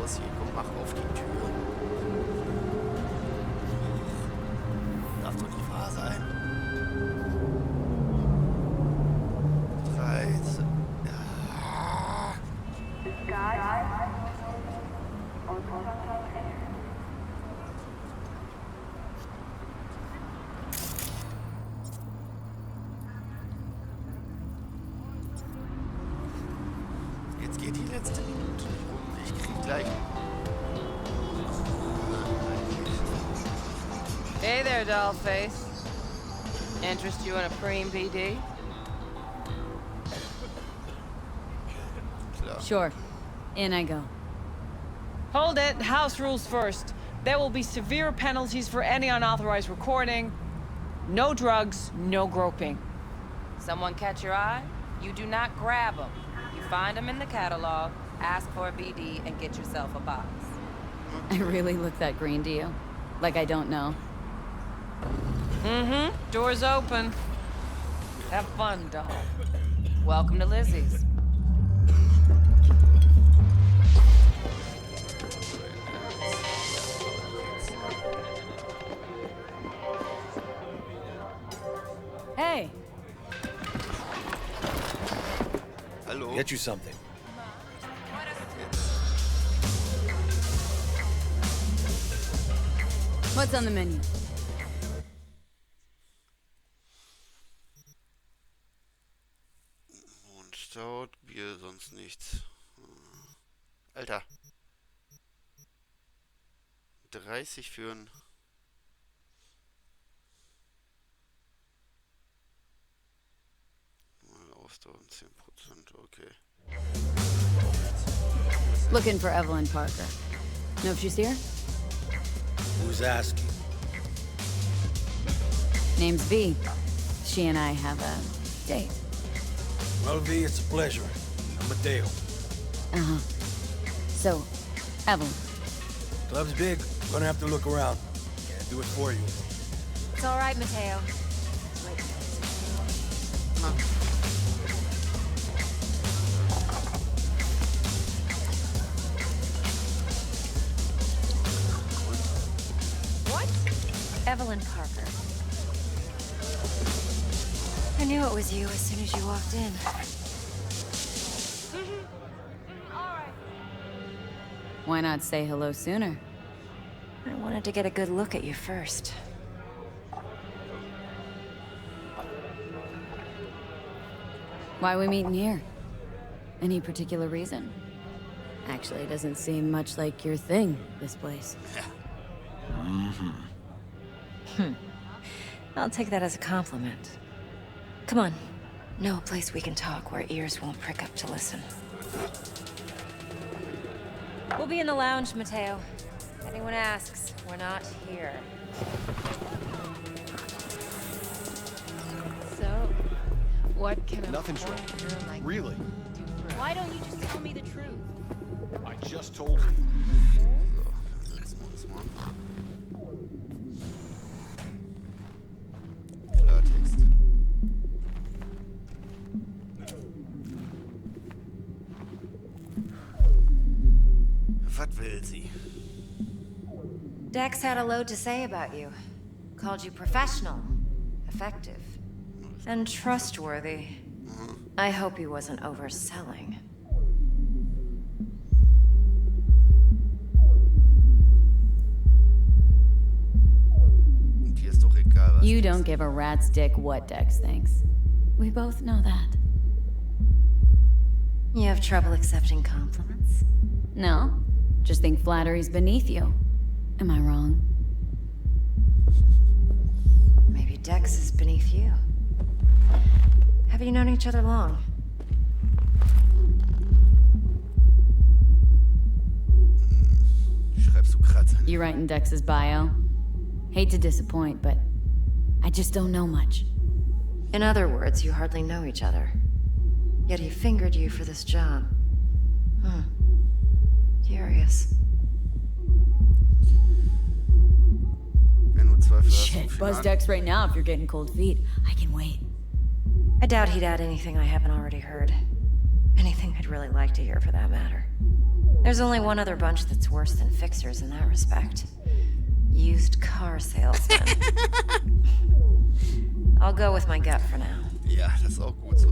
Aus, hier, komm, mach auf die Tür. Darf doch nicht wahr sein. 13. Ja. Jetzt geht die letzte Minute rum. Ich krieg gleich. Hey there, dollface. Interest you in a preem PD? Sure. In I go. Hold it. House rules first. There will be severe penalties for any unauthorized recording. No drugs, no groping. Someone catch your eye? You do not grab them. You find them in the catalog, ask for a BD, and get yourself a box. I really look that green to you? Like I don't know. Mm-hmm. Door's open. Have fun, doll. Welcome to Lizzie's. Hey. Hello. Get you something. What's on the menu? Stout, Bier, sonst nichts. Alter. 30 für ein... Ausdauer 10%, okay. Looking for Evelyn Parker. Know if she's here? Who's asking? Name's V. She and I have a date. Well, V, it's a pleasure. I'm Mateo. Uh-huh. So, Evelyn. Club's big. Gonna have to look around. Can't do it for you. It's all right, Mateo. What? Evelyn Parker. I knew it was you as soon as you walked in. Why not say hello sooner? I wanted to get a good look at you first. Why are we meeting here? Any particular reason? Actually, it doesn't seem much like your thing, this place. I'll take that as a compliment. Come on. No place we can talk where ears won't prick up to listen. We'll be in the lounge, Mateo. If anyone asks, we're not here. So, what can a Nothing's wrong. girl like Really? Why don't you just tell me the truth? I just told you. Klartext. Was will sie? Dex had a load to say about you. Called you professional, effective, and trustworthy. I hope he wasn't overselling. Dir ist doch egal, was You don't give a rat's dick what Dex thinks. We both know that. You have trouble accepting compliments? No, just think flattery's beneath you. Am I wrong? Maybe Dex is beneath you. Have you known each other long? Schreibst du Katze? You write in Dex's bio? Hate to disappoint, but I just don't know much. In other words, you hardly know each other. Yet he fingered you for this job. Curious. Shit, buzz Dex right now if you're getting cold feet. I can wait. I doubt he'd add anything I haven't already heard. Anything I'd really like to hear for that matter. There's only one other bunch that's worse than fixers in that respect. Used car salesmen. I'll go with my gut for now. Ja, das ist auch gut so.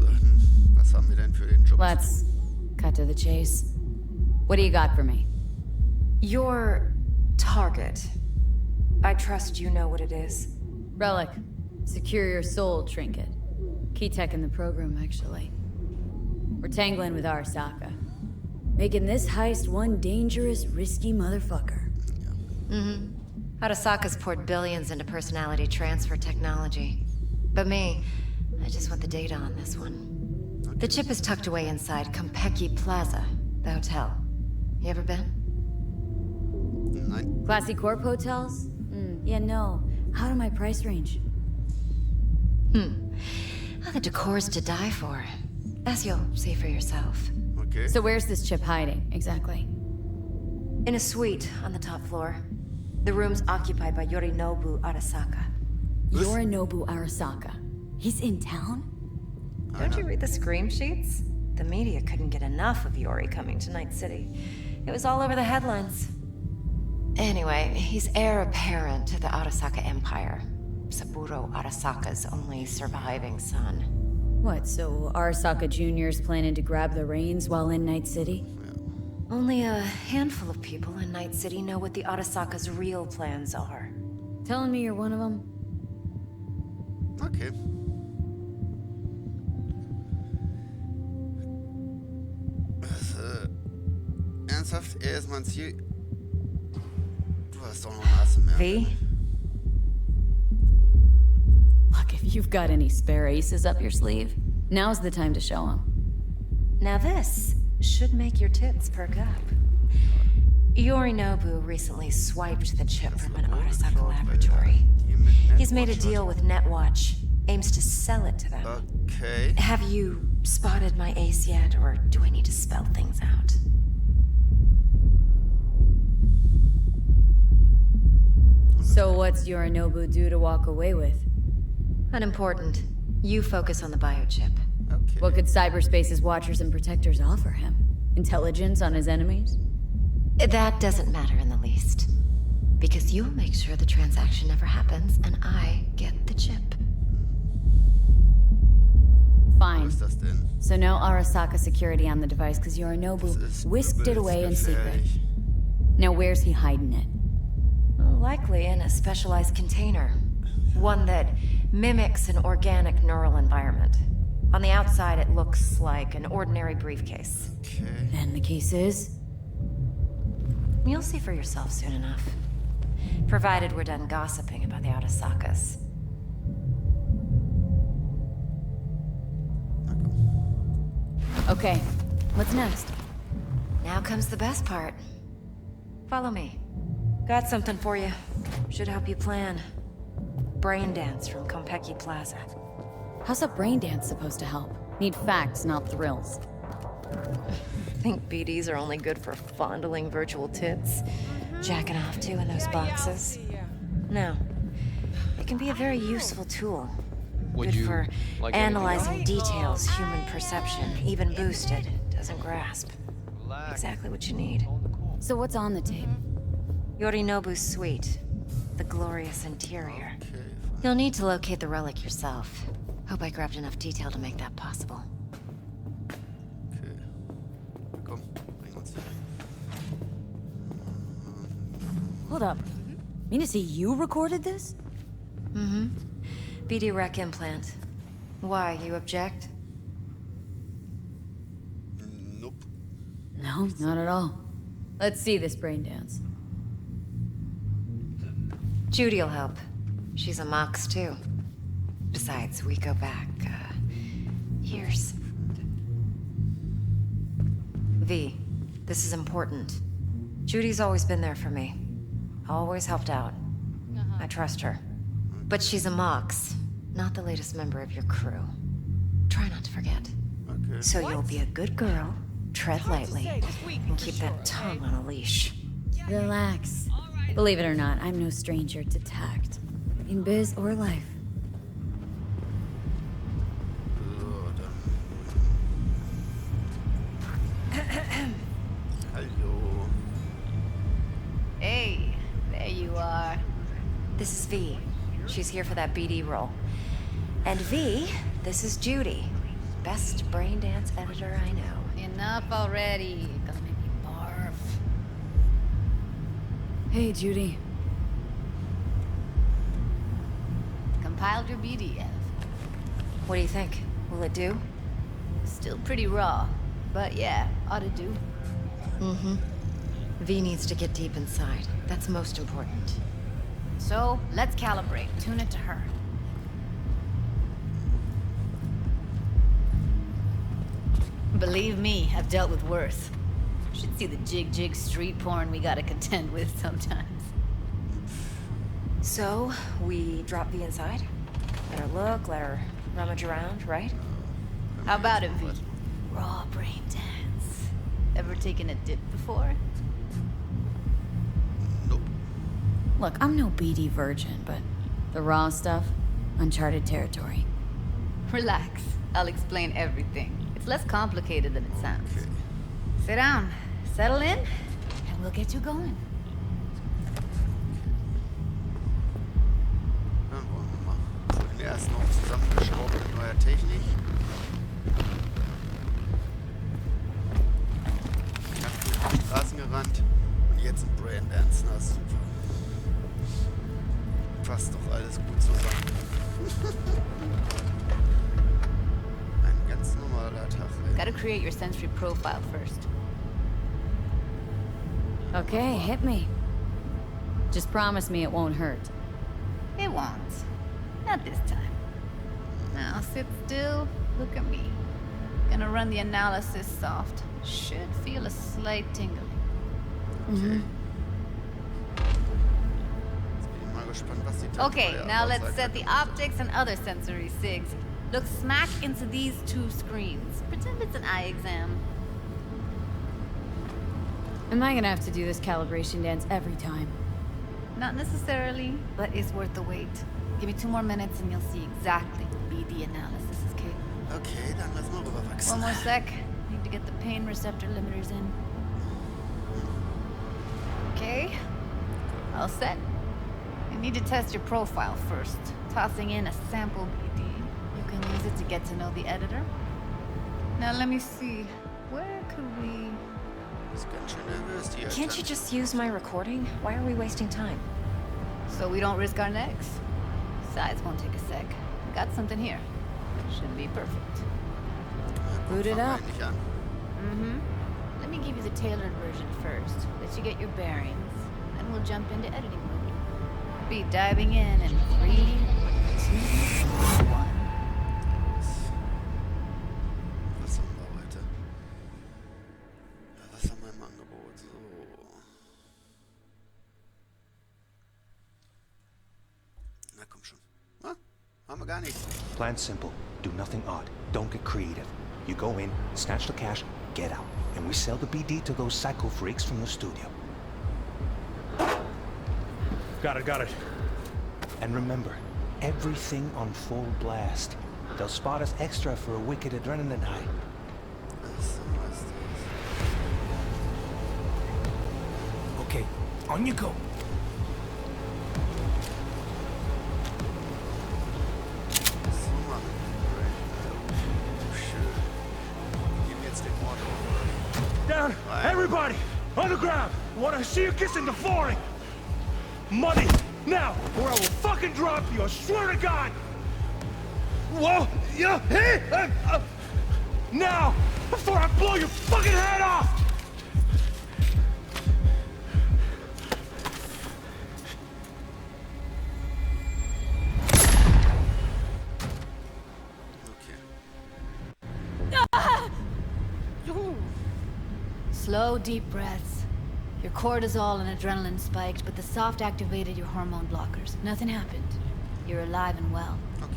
Was haben wir denn für den Job? Let's cut to the chase. What do you got for me? Your target. I trust you know what it is. Relic. Secure your soul trinket. Key tech in the program, actually. We're tangling with Arasaka. Making this heist one dangerous, risky motherfucker. Arasaka's poured billions into personality transfer technology. But me, I just want the data on this one. The chip is tucked away inside Konpeki Plaza, the hotel. You ever been? Nein. Classy corp hotels? Yeah, no. Out of my price range. Oh, the decor's to die for. As you'll see for yourself. Okay. So where's this chip hiding, exactly? In a suite on the top floor. The room's occupied by Yorinobu Arasaka. Yorinobu Arasaka? He's in town? Don't you read the scream sheets? The media couldn't get enough of Yori coming to Night City. It was all over the headlines. Anyway, he's heir apparent to the Arasaka Empire. Saburo Arasaka's only surviving son. What, so Arasaka Jr.'s planning to grab the reins while in Night City? Only a handful of people in Night City know what the Arasaka's real plans are. Telling me you're one of them? Okay. Ernsthaft? Er ist mein Ziel. Du hast doch noch eine Asse mehr. V? Look, if you've got any spare aces up your sleeve, now's the time to show them. Now this should make your tits perk up. Yorinobu recently swiped the chip from an Arasaka laboratory. He's made a deal with Netwatch, aims to sell it to them. Okay. Have you spotted my ace yet, or do I need to spell things out? So what's Yorinobu due to walk away with? Unimportant. You focus on the biochip. Okay. What could cyberspace's watchers and protectors offer him? Intelligence on his enemies? That doesn't matter in the least. Because you'll make sure the transaction never happens, and I get the chip. Fine. Was ist das denn? So no Arasaka security on the device because Yorinobu whisked it away in secret. Now where's he hiding it? Likely in a specialized container. One that mimics an organic neural environment. On the outside, it looks like an ordinary briefcase. Okay. And the case is? You'll see for yourself soon enough. Provided we're done gossiping about the Arasakas. Okay, what's next? Now comes the best part. Follow me. Got something for you. Should help you plan. Brain dance from Konpeki Plaza. How's a brain dance supposed to help? Need facts, not thrills. Think BDs are only good for fondling virtual tits? Jacking off to in those boxes? No. It can be a very useful tool. Good for analyzing details human perception, even boosted, doesn't grasp. Exactly what you need. So what's on the tape? Yorinobu's suite. The glorious interior. You'll need to locate the relic yourself. Hope I grabbed enough detail to make that possible. Okay. Komm, bring uns hier. Hold up. Mean to say you recorded this? Mm-hmm. BD rec implant. Why, you object? Nope. No, not at all. Let's see this brain dance. Judy'll help. She's a Mox, too. Besides, we go back, years. V, this is important. Judy's always been there for me. Always helped out. I trust her. But she's a Mox, not the latest member of your crew. Try not to forget. Okay. So you'll be a good girl, tread lightly, and keep that tongue on a leash. Relax. Believe it or not, I'm no stranger to tact. In biz or life. Hallo. Hey, there you are. This is V. She's here for that BD role. And V, this is Judy. Best brain dance editor I know. Enough already. Gonna make me barf. Hey, Judy. Compiled your BDF. What do you think? Will it do? Still pretty raw, but yeah, ought to do. Mm-hmm. V needs to get deep inside. That's most important. So, let's calibrate. Tune it to her. Believe me, I've dealt with worse. Should see the jig street porn we gotta contend with sometimes. So, we drop V inside? Let her look, let her rummage around, right? How about it, V? Raw brain dance. Ever taken a dip before? Nope. Look, I'm no BD virgin, but the raw stuff, uncharted territory. Relax. I'll explain everything. It's less complicated than it sounds. Okay. Sit down, settle in, and we'll get you going. Dann wollen wir mal. So, den ersten noch zusammengeschraubt mit neuer Technik. Ganz viel durch die Straßen gerannt. Und jetzt ein Brain Dance. Na super. Passt doch alles gut zusammen. Ein ganz normaler Tag. Gotta create your sensory profile first. Okay, hit me. Just promise me it won't hurt. It won't. Not this time. Now sit still, look at me. Gonna run the analysis soft. Should feel a slight tingling. Okay. Okay, now let's set the optics and other sensory sigs. Look smack into these two screens. Pretend it's an eye exam. Am I gonna have to do this calibration dance every time? Not necessarily, but it's worth the wait. Give me 2 more minutes and you'll see exactly what BD analysis is capable. Okay, dann lass mal rüberwachsen. One more sec. Need to get the pain receptor limiters in. Okay. All set. You need to test your profile first. Tossing in a sample BD. You can use it to get to know the editor. Now let me see. Where could we... Ist ganz schön nervös, die Alte. Can't you just use my recording? Why are we wasting time? So we don't risk our necks? Besides, won't take a sec. Got something here. Should be perfect. Boot it up. Mm-hmm. Let me give you the tailored version first. Let you get your bearings. Then we'll jump into editing mode. Be diving in 3, 2, 1. Was haben wir heute? Ja, was haben wir im Angebot? So. Na komm schon. Ah, haben wir gar nichts. Plan's simple. Do nothing odd. Don't get creative. You go in, snatch the cash, get out. And we sell the BD to those psycho freaks from the studio. Got it. And remember, everything on full blast. They'll spot us extra for a wicked adrenaline high. Okay, on you go. Down! Everybody! On the ground! I wanna see you kissing the flooring! Money! Now! Or I will fucking drop you, I swear to God! Whoa! Yeah! Hey! Now! Before I blow your fucking head off! Slow, deep breaths. Your cortisol and adrenaline spiked, but the soft activated your hormone blockers. Nothing happened. You're alive and well. Okay.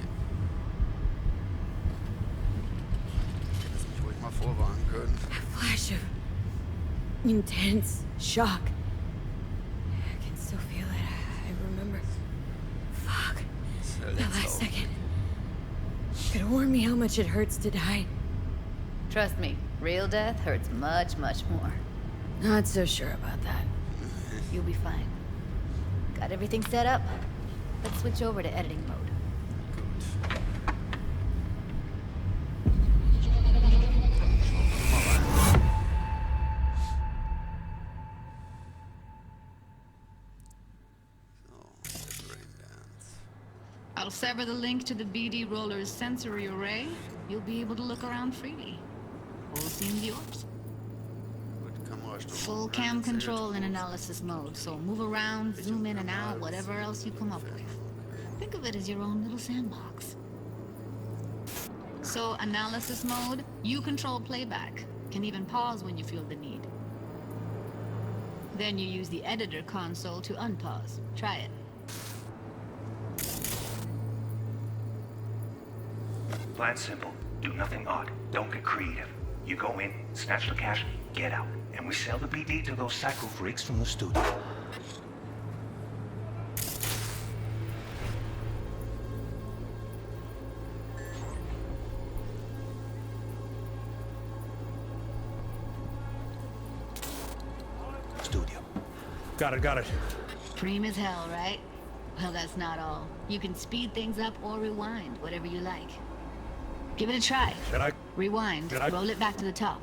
Hätte mich ruhig mal vorwarnen können. A flash of intense shock. I can still feel it. I remember. Fuck. That last second. Could have warned me how much it hurts to die. Trust me, real death hurts much, much more. Not so sure about that. You'll be fine. Got everything set up? Let's switch over to editing mode. I'll sever the link to the BD Roller's sensory array. You'll be able to look around freely. All seems yours. Full cam control in analysis mode, so move around, zoom in and out, whatever else you come up with. Think of it as your own little sandbox. So, analysis mode, you control playback. Can even pause when you feel the need. Then you use the editor console to unpause. Try it. Plan simple. Do nothing odd. Don't get creative. You go in, snatch the cash, get out. And we sell the BD to those psycho freaks from the studio. Studio. Got it. Cream as hell, right? Well, that's not all. You can speed things up or rewind, whatever you like. Give it a try. Rewind. Roll it back to the top.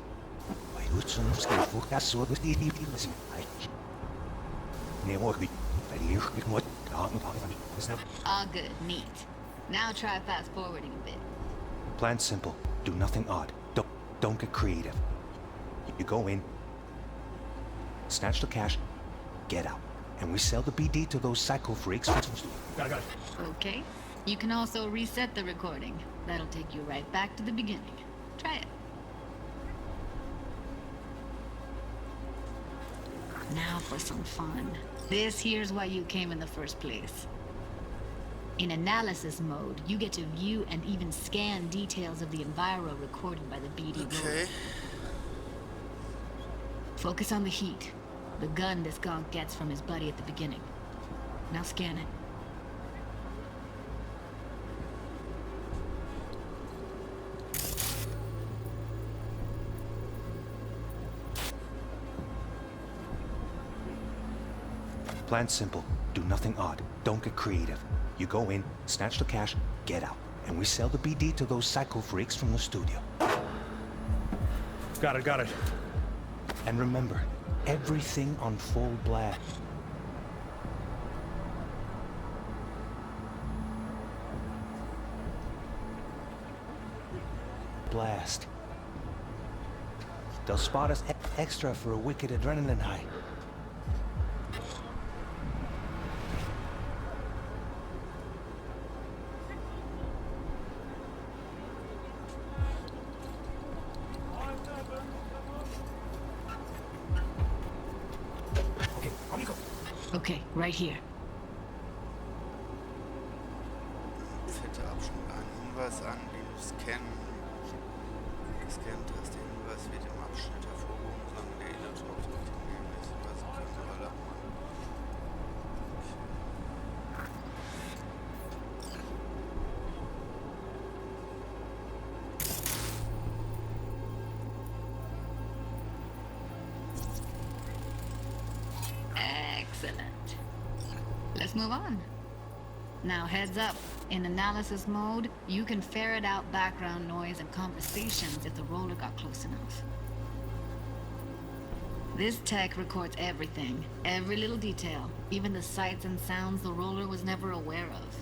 All good. Neat. Now try fast forwarding a bit. Plan simple. Do nothing odd. Don't get creative. You go in, snatch the cash, get out. And we sell the BD to those psycho freaks. Got it. Okay. You can also reset the recording. That'll take you right back to the beginning. Try it. Now for some fun. This here's why you came in the first place. In analysis mode, you get to view and even scan details of the enviro recorded by the BD roller. Focus on the heat. The gun this gonk gets from his buddy at the beginning. Now scan it. Plan simple. Do nothing odd. Don't get creative. You go in, snatch the cash, get out. And we sell the BD to those psycho freaks from the studio. Got it. And remember, everything on full blast. Blast. They'll spot us extra for a wicked adrenaline high. Okay, right here. Fette Abschnitt. Ein Hinweis an den Scan. Gescannt hast, der Hinweis wird im Abschnitt hervorgehoben, solange der Editor auf den Hinweise können wir alle abmachen. Excellent. Let's move on. Now heads up. In analysis mode, you can ferret out background noise and conversations if the roller got close enough. This tech records everything, every little detail, even the sights and sounds the roller was never aware of.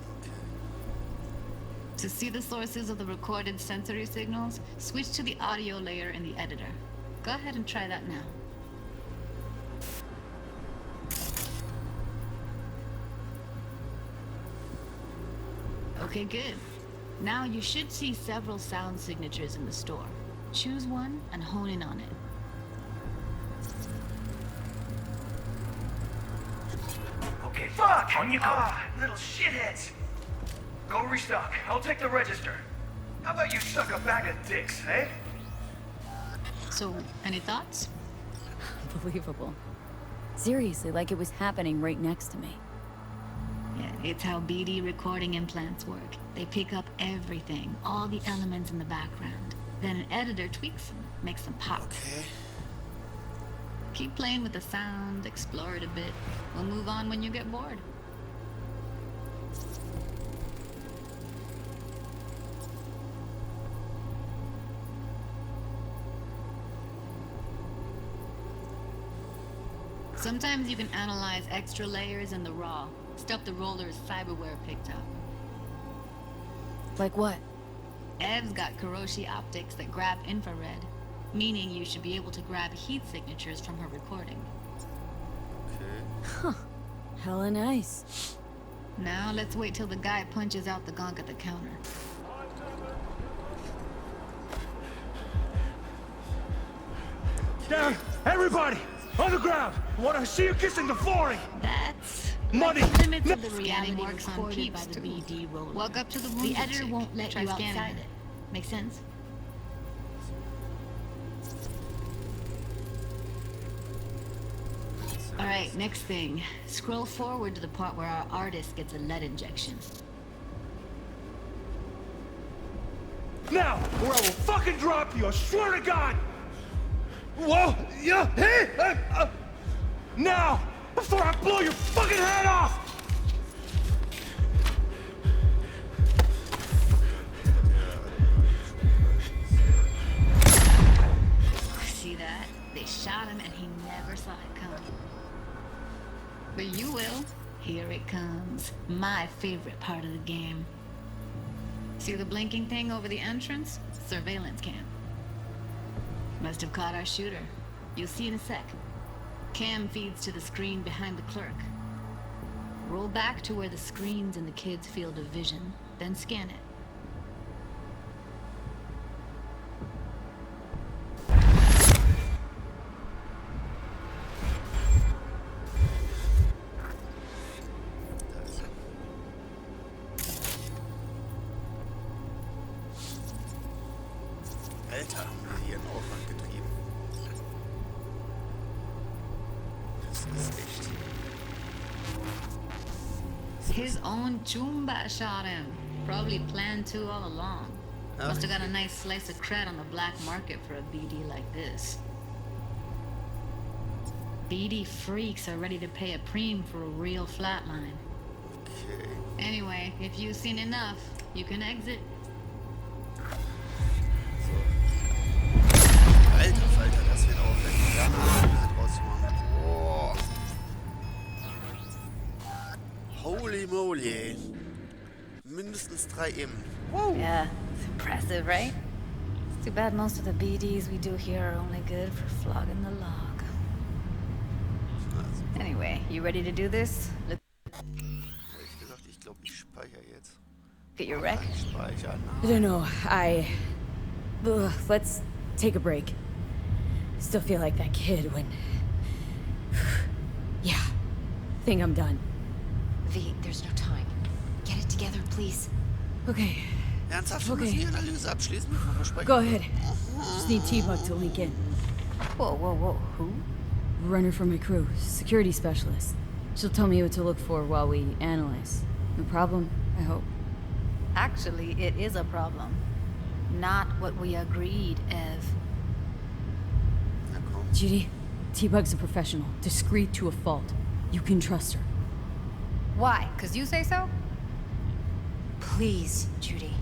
To see the sources of the recorded sensory signals, switch to the audio layer in the editor. Go ahead and try that now. Okay, good. Now you should see several sound signatures in the store. Choose one and hone in on it. Okay, fuck! On you go! Little shitheads! Go restock. I'll take the register. How about you suck a bag of dicks, eh? So, any thoughts? Unbelievable. Seriously, like it was happening right next to me. Yeah, it's how BD recording implants work. They pick up everything, all the elements in the background. Then an editor tweaks them, makes them pop. Okay. Keep playing with the sound, explore it a bit. We'll move on when you get bored. Sometimes you can analyze extra layers in the raw, stuff the roller's cyberware picked up. Like what? Ev's got Kiroshi optics that grab infrared, meaning you should be able to grab heat signatures from her recording. Okay. Huh. Hella nice. Now let's wait till the guy punches out the gunk at the counter. Down! Everybody! On the ground! Want to see you kissing the flooring! That's... Money! Limits of the reality works on peeps by the BD roller. Walk up to the wounded. The editor won't let you outside it. Make sense? Alright, next thing. Scroll forward to the part where our artist gets a lead injection. Now, or I will fucking drop you, I swear to God! Whoa! Yeah! Hey! Now! Before I blow your fucking head off! See that? They shot him and he never saw it coming. But you will. Here it comes. My favorite part of the game. See the blinking thing over the entrance? Surveillance cam. Must have caught our shooter. You'll see in a sec. Cam feeds to the screen behind the clerk. Roll back to where the screen's in the kid's field of vision, then scan it. Alter, haben wir hier einen Aufwand getrieben. Das ist echt. His own Chumba shot him. Probably planned to all along. Must have got a nice slice of cred on the black market for a BD like this. BD freaks are ready to pay a preem for a real flatline. Okay. Anyway, if you've seen enough, you can exit. Alter Falter, das wird aufwendig. Ja, Analyse draus machen. Boah. Holy moly. Mindestens 3 M. Whoa. Yeah, it's impressive, right? It's too bad most of the BDs we do here are only good for flogging the log. Anyway, you ready to do this? Look. Ehrlich gesagt, ich glaube, ich speichere jetzt. Get your wreck? Speichern. I don't know. Let's take a break. Still feel like that kid when... Yeah. Think I'm done. V, there's no time. Get it together, please. Okay. Ernsthaft, wir müssen die Analyse abschließen, bevor wir sprechen. Go ahead. Just need T-Bug to link in. Whoa. Who? Runner for my crew. Security specialist. She'll tell me what to look for while we analyze. No problem, I hope. Actually, it is a problem. Not what we agreed, Ev. Judy, T-Bug's a professional. Discreet to a fault. You can trust her. Why? 'Cause you say so? Please, Judy.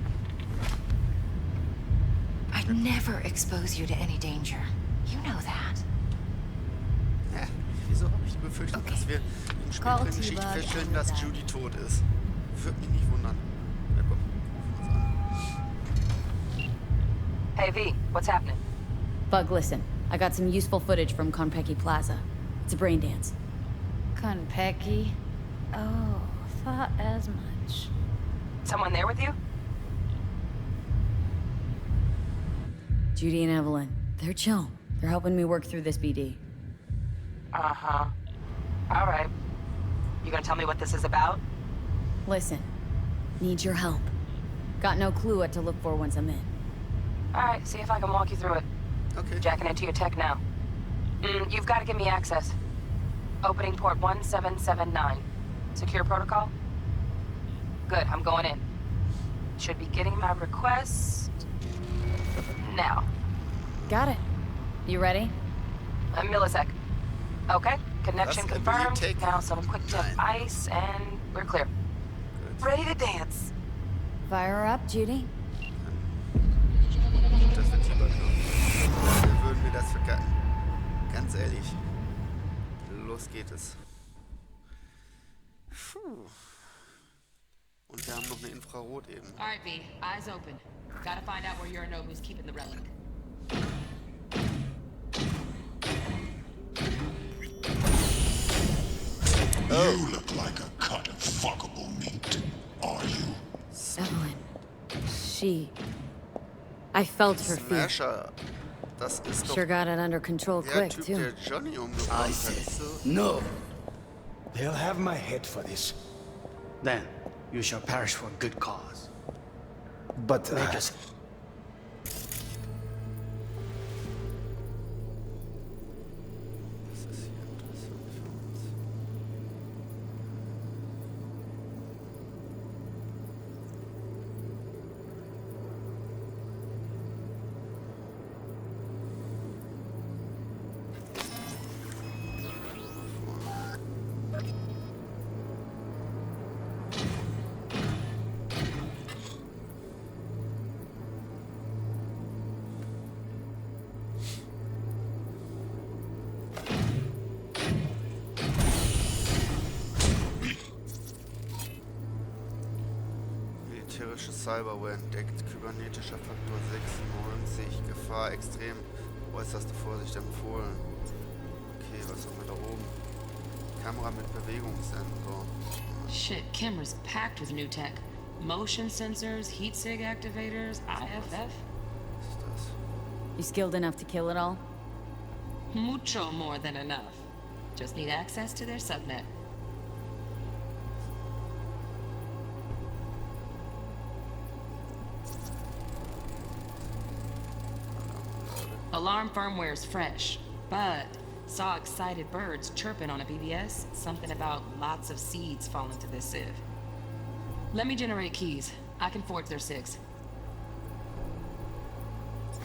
I'd never expose you to any danger. You know that. Ja, wieso habe ich die Befürchtung, dass wir im späteren Geschichte feststellen, dass Judy tot ist? Würde mich nicht wundern. Ja, komm, rufen wir uns an. Hey V, what's happening? Bug, listen. I got some useful footage from Konpeki Plaza. It's a brain dance. Konpeki? Oh, thought as much. Someone there with you? Judy and Evelyn. They're chill. They're helping me work through this BD. Uh-huh. All right. You gonna tell me what this is about? Listen. Need your help. Got no clue what to look for once I'm in. All right, see if I can walk you through it. Okay. Jacking into your tech now. You've got to give me access. Opening port 1779. Secure protocol? Good, I'm going in. Should be getting my request now. Got it. You ready? A millisec. Okay, connection confirmed. Now some quick tip ice and we're clear. Ready to dance. Fire her up, Judy. Das wird super. Wir würden mir das verkacken. Ganz ehrlich. Los geht es. Puh. Und wir haben noch eine Infrarot eben. Alright, V. Eyes open. Gotta find out where Yorinobu's keeping the relic. You look like a cut of fuckable meat, are you? Evelyn. I felt her fear. Smasher. Das ist doch Sure got it under control quick, Typ, too. der Johnny umgebracht I hat. said, So. no. They'll have my head for this. Then, you shall perish for a good cause. But, Make us. Das ist hier interessant für uns. Militärische Cyberware entdeckt. Kybernetischer Faktor 96. Gefahr extrem. Äußerste Vorsicht empfohlen. Okay, was haben wir da oben? Kamera mit Bewegungssensor. Shit, camera's packed with new tech. Motion sensors, heat sig activators, IFF. You skilled enough to kill it all? Mucho more than enough. Just need access to their subnet. Alarm firmware's fresh, but saw excited birds chirping on a BBS. Something about lots of seeds falling to this sieve. Let me generate keys. I can forge their SIGs.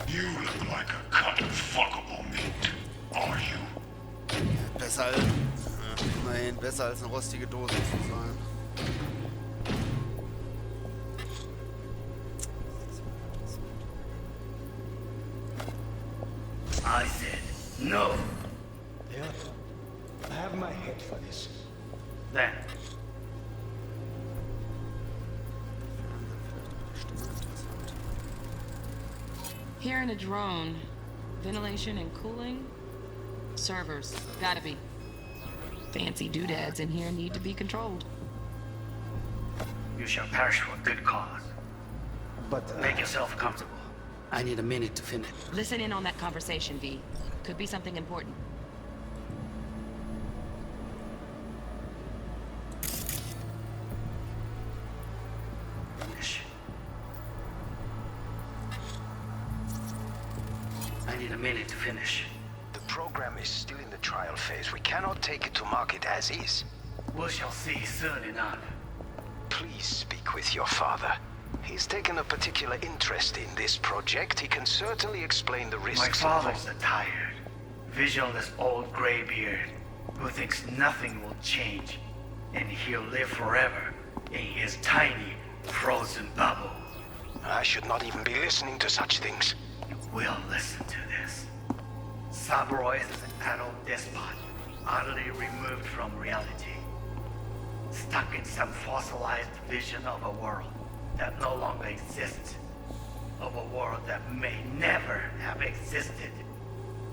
You look like a cut of fuckable meat, are you? Besser, immerhin besser als eine rostige Dose zu sein. I said, no. They'll have my head for this. Then, Hearing a drone. Ventilation and cooling? Servers. Gotta be. Fancy doodads in here need to be controlled. you shall perish for a good cause. But, make yourself comfortable. I need a minute to finish. Listen in on that conversation, V. Could be something important. Finish. I need a minute to finish. The program is still in the trial phase. We cannot take it to market as is. We shall see soon enough. Please speak with your father. He's taken a particular interest in this project. He can certainly explain the risks. My father's a tired, visionless old gray beard. who thinks nothing will change, and he'll live forever in his tiny, frozen bubble. I should not even be listening to such things. We'll listen to this. Saburo is an adult despot, utterly removed from reality. Stuck in some fossilized vision of a world that no longer exists. Of a world that may never have existed.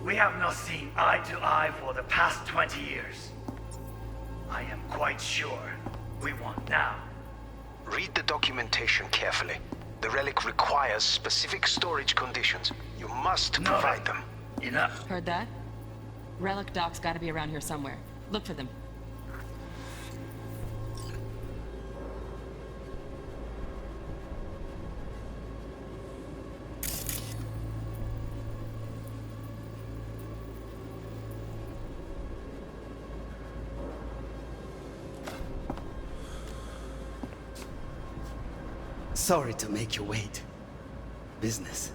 We have not seen eye to eye for the past 20 years. I am quite sure we want now. Read the documentation carefully. The relic requires specific storage conditions. You must provide them. Enough. Heard that? Relic docs gotta be around here somewhere. Look for them. Sorry to make you wait. Business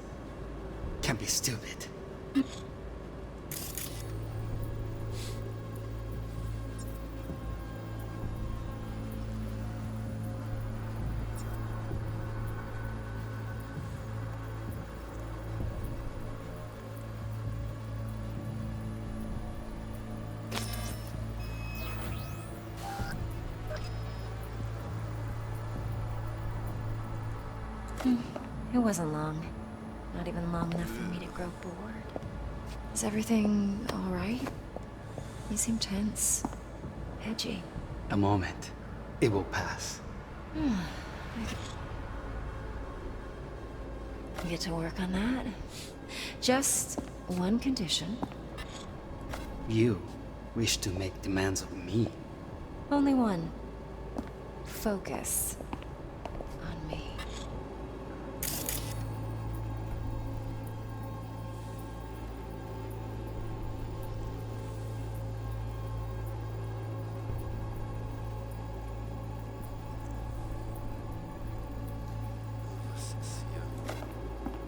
can be stupid. It wasn't long. Not even long enough for me to grow bored. Is everything all right? You seem tense. Edgy. A moment. It will pass. Get to work on that. Just one condition. You wish to make demands of me. Only one. Focus on me.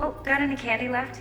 Oh, got any candy left?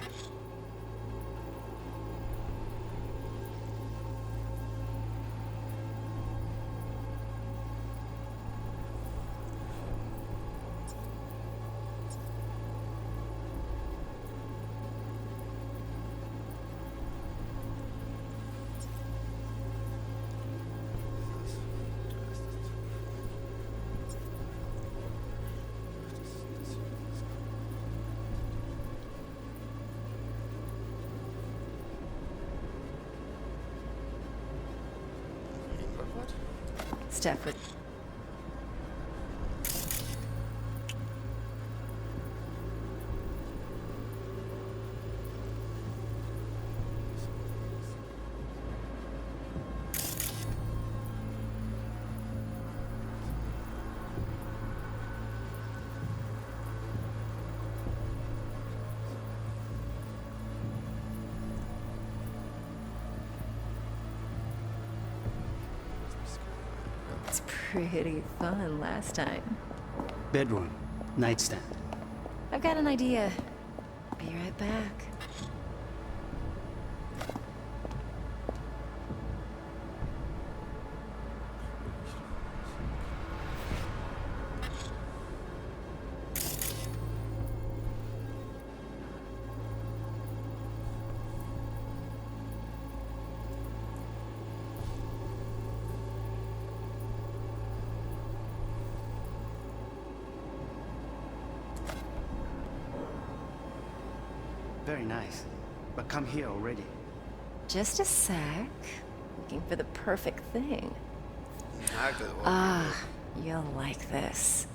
Steph with... It's pretty fun last time. Bedroom. Nightstand. I've got an idea. Be right back. Very nice. But come here already. Just a sec. Looking for the perfect thing. Exactly. Ah, you'll like this.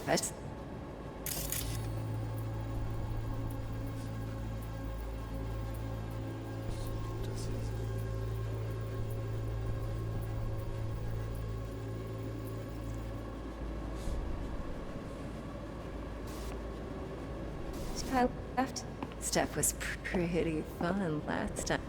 Left. Stuff was pretty fun last time.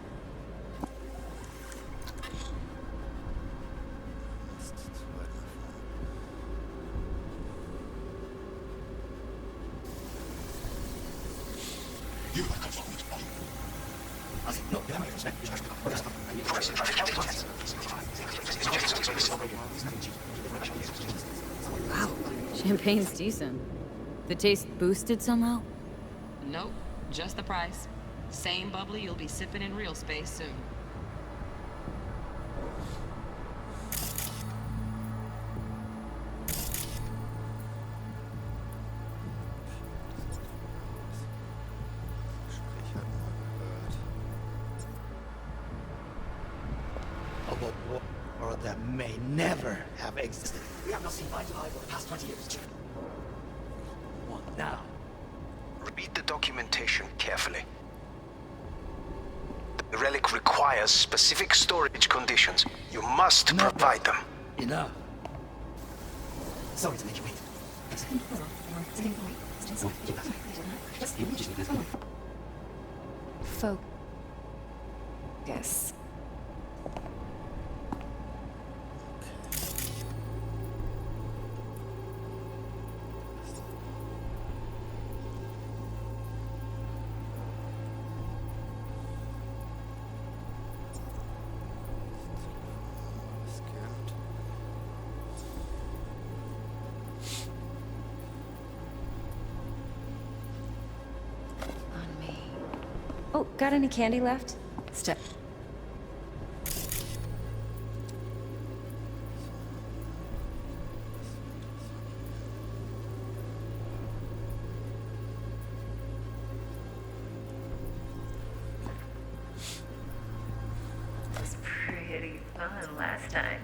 Wow, champagne's decent. The taste boosted somehow? Nope, just the price. Same bubbly you'll be sipping in real space soon. Or that may never have existed. We have not seen eye to eye for the past 20 years. What now? Read the documentation carefully. The relic requires specific storage conditions. You must provide them. Enough. Sorry to make you wait. Focus. Oh, got any candy left? Step. Was pretty fun last time.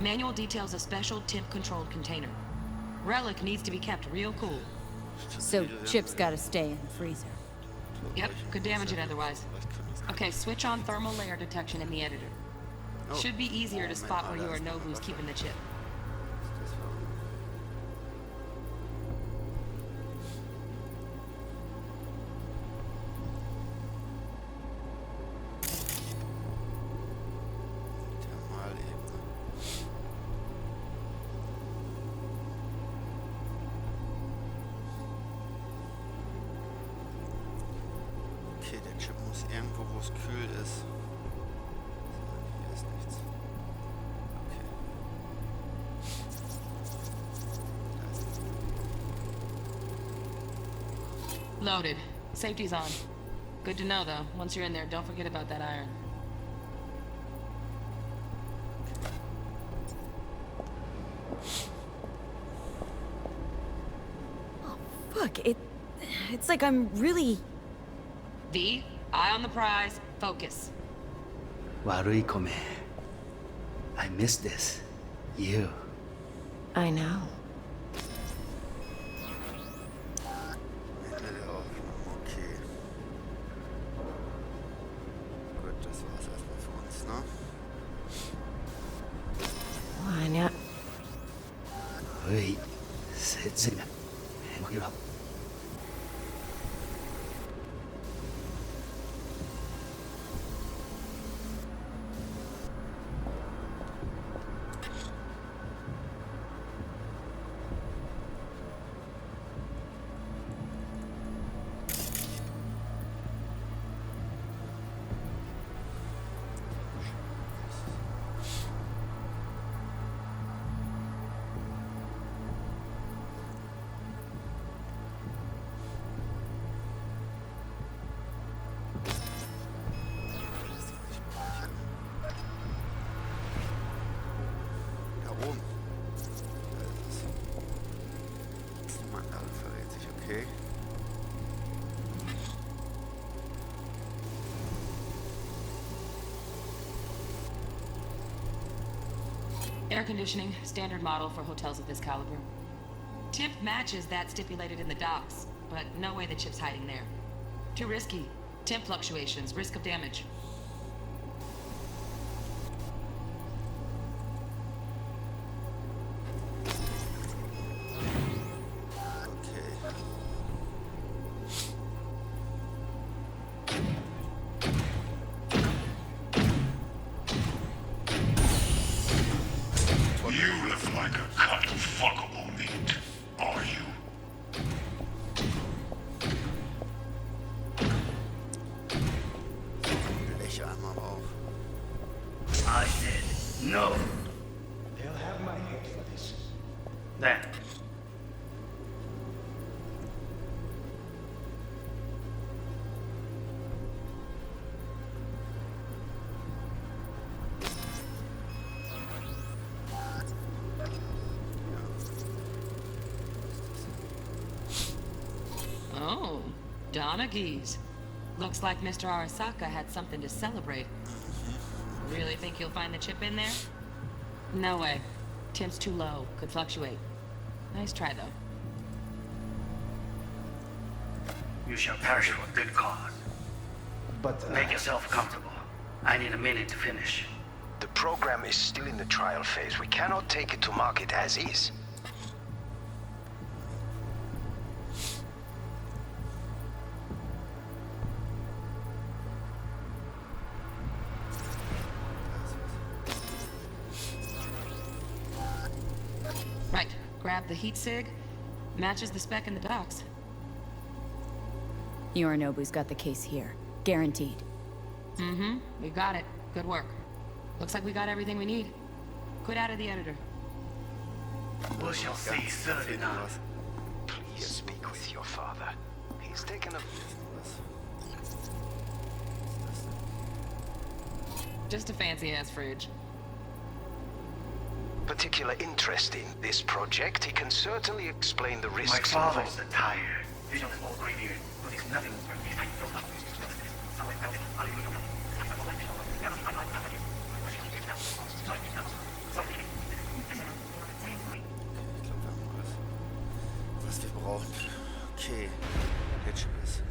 Manual details a special temp-controlled container. Relic needs to be kept real cool. So Chip's gotta stay in the freezer. Yep, could damage it otherwise. Okay, switch on thermal layer detection in the editor. Should be easier to spot where you or know who's keeping the chip. Okay, der Chip muss irgendwo, wo es kühl ist. Hier ist nichts. Okay. Loaded. Safety's on. Good to know, though. Once you're in there, don't forget about that iron. Oh, fuck. It's like I'm really... V, eye on the prize. Focus. Warui kome. I miss this. You. I know. Okay. Gut, das war's erstmal für uns, ne? Wanya. Wait. Sit. Hang it up. Air conditioning, standard model for hotels of this caliber. Temp matches that stipulated in the docs, but no way the chip's hiding there. Too risky. Temp fluctuations, risk of damage. fuckable meat, are you? Blech einmal auf. I said no. They'll have my head for this. Then. Oh, Donaghy's. Looks like Mr. Arasaka had something to celebrate. Really think you'll find the chip in there? No way. Temp's too low. Could fluctuate. Nice try, though. You shall perish for a good cause. But, Make yourself comfortable. I need a minute to finish. The program is still in the trial phase. We cannot take it to market as is. Right. Grab the heat sig. Matches the spec in the docs. Yorinobu's got the case here. Guaranteed. Mm-hmm. We got it. Good work. Looks like we got everything we need. Quit out of the editor. We shall see soon enough. Please speak with your father. He's taken a... Just a fancy-ass fridge. particular interest in this project, he can certainly explain the risks. My father's a tired. Vision is all graveyard, but it's nothing. Was wir brauchen. Okay. Der Chip ist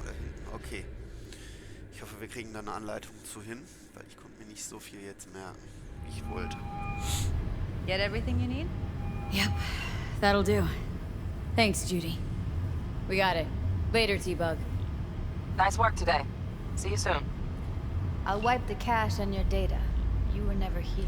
da hinten. Okay. Ich hoffe, wir kriegen da eine Anleitung zu hin, weil ich konnte mir nicht so viel jetzt merken, wie ich wollte. Get everything you need? Yep, that'll do. Thanks, Judy. We got it. Later, T-Bug. Nice work today. See you soon. I'll wipe the cache on your data. You were never here.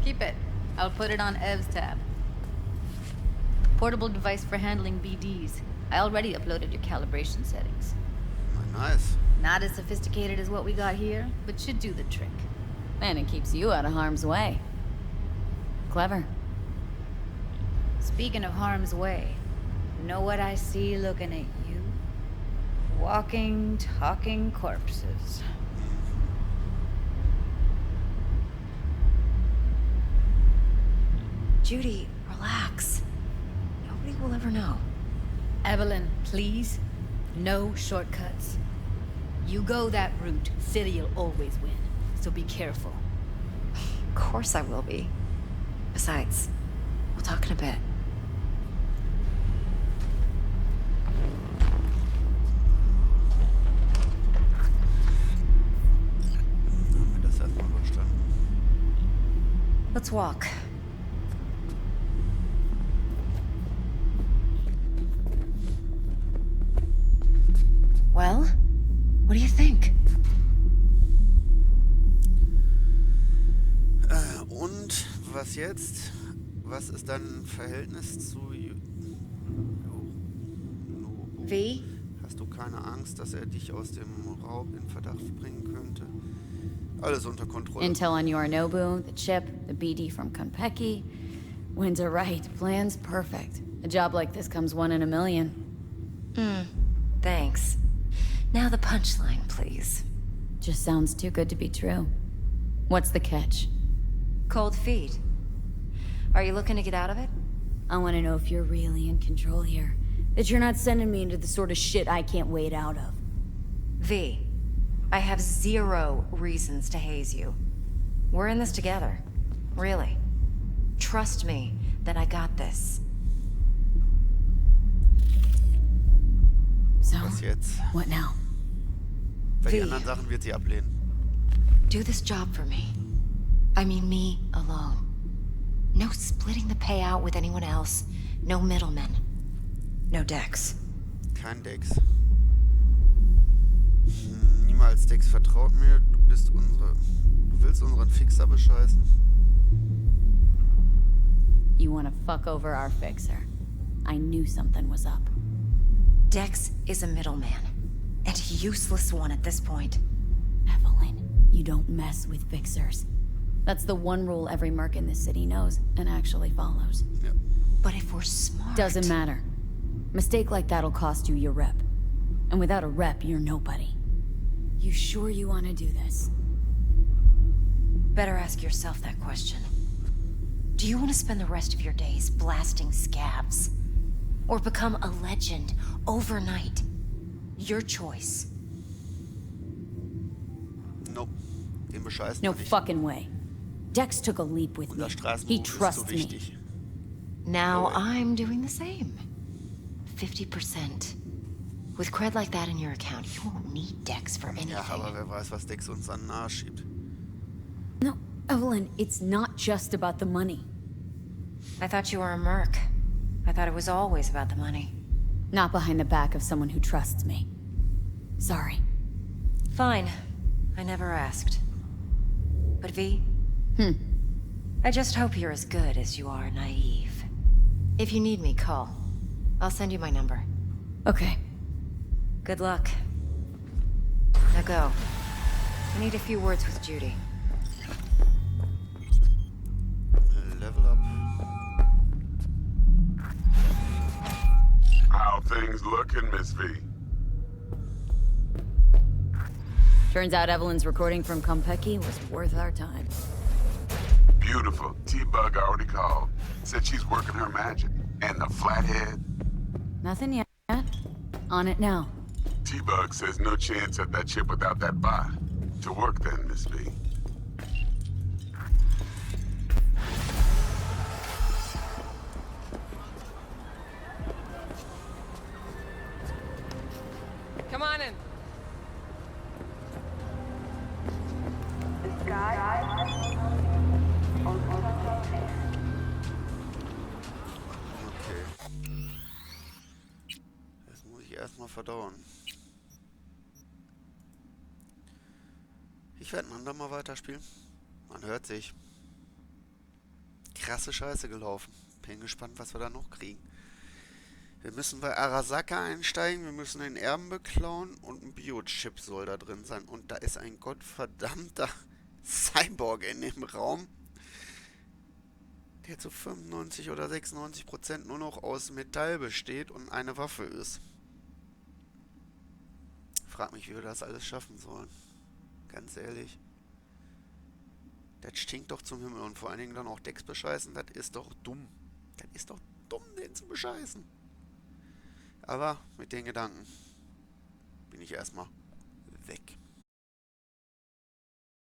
Keep it. I'll put it on Ev's tab. Portable device for handling BDs. I already uploaded your calibration settings. Nice. Not as sophisticated as what we got here, but should do the trick. And it keeps you out of harm's way. Clever. Speaking of harm's way, know what I see looking at you? Walking, talking corpses. Judy, relax. Nobody will ever know. Evelyn, please. No shortcuts. You go that route, City'll always win. So be careful. Of course I will be. Besides, we'll talk in a bit. Haben wir das erstmal verstanden? Let's walk. Well, what do you think? Und was jetzt? Was ist dein Verhältnis zu V? Hast du keine Angst, dass er dich aus dem Raub in Verdacht bringen könnte? Alles unter Kontrolle. Intel on Yorinobu, the chip, the BD from Konpeki. Winds are right. Plan's perfect. A job like this comes one in a million. Thanks. Now the punchline, please. Just sounds too good to be true. What's the catch? Cold feet. Are you looking to get out of it? I want to know if you're really in control here. That you're not sending me into the sort of shit I can't wait out of. V, I have 0 reasons to haze you. We're in this together. Really. Trust me that I got this. So, was jetzt? What now? Weil die anderen Sachen wird sie ablehnen. Do this job for me. I mean me alone. No splitting the payout with anyone else. No middlemen. No Dex. Kein Dex. Niemals Dex vertraut mir. Du willst unseren Fixer bescheißen. You wanna fuck over our fixer. I knew something was up. Dex is a middleman. And a useless one at this point. Evelyn, you don't mess with fixers. That's the one rule every merc in this city knows and actually follows. Yep. But if we're smart... Doesn't matter. Mistake like that'll cost you your rep. And without a rep, you're nobody. You sure you want to do this? Better ask yourself that question. Do you want to spend the rest of your days blasting scabs? Or become a legend overnight? Your choice. Nope. Den bescheißen No wir nicht. fucking way. Dex took a leap with me. He trusts me. Now I'm doing the same. 50%. With cred like that in your account, you won't need Dex for anything. Ja, aber wer weiß, was Dex uns an den Arsch schiebt. No, Evelyn, it's not just about the money. I thought you were a merc. I thought it was always about the money. Not behind the back of someone who trusts me. Sorry. Fine. I never asked. But V? I just hope you're as good as you are naive. If you need me, call. I'll send you my number. Okay. Good luck. Now go. I need a few words with Judy. Level up. How things looking, Miss V? Turns out Evelyn's recording from Konpeki was worth our time. Beautiful. T-Bug already called. Said she's working her magic. And the flathead? Nothing yet. On it now. T-Bug says no chance at that chip without that bot. To work then, Miss V. Come on in. Okay. Das muss ich erstmal verdauen. Ich werde ein andermal weiterspielen. Man hört sich. Krasse Scheiße gelaufen. Bin gespannt, was wir da noch kriegen. Wir müssen bei Arasaka einsteigen, wir müssen den Erben beklauen und ein Biochip soll da drin sein. Und da ist ein gottverdammter Cyborg in dem Raum, der zu 95 oder 96% nur noch aus Metall besteht und eine Waffe ist. Frag mich, wie wir das alles schaffen sollen. Ganz ehrlich. Das stinkt doch zum Himmel und vor allen Dingen dann auch Dex bescheißen, das ist doch dumm. Das ist doch dumm, den zu bescheißen. Aber mit den Gedanken bin ich erstmal weg.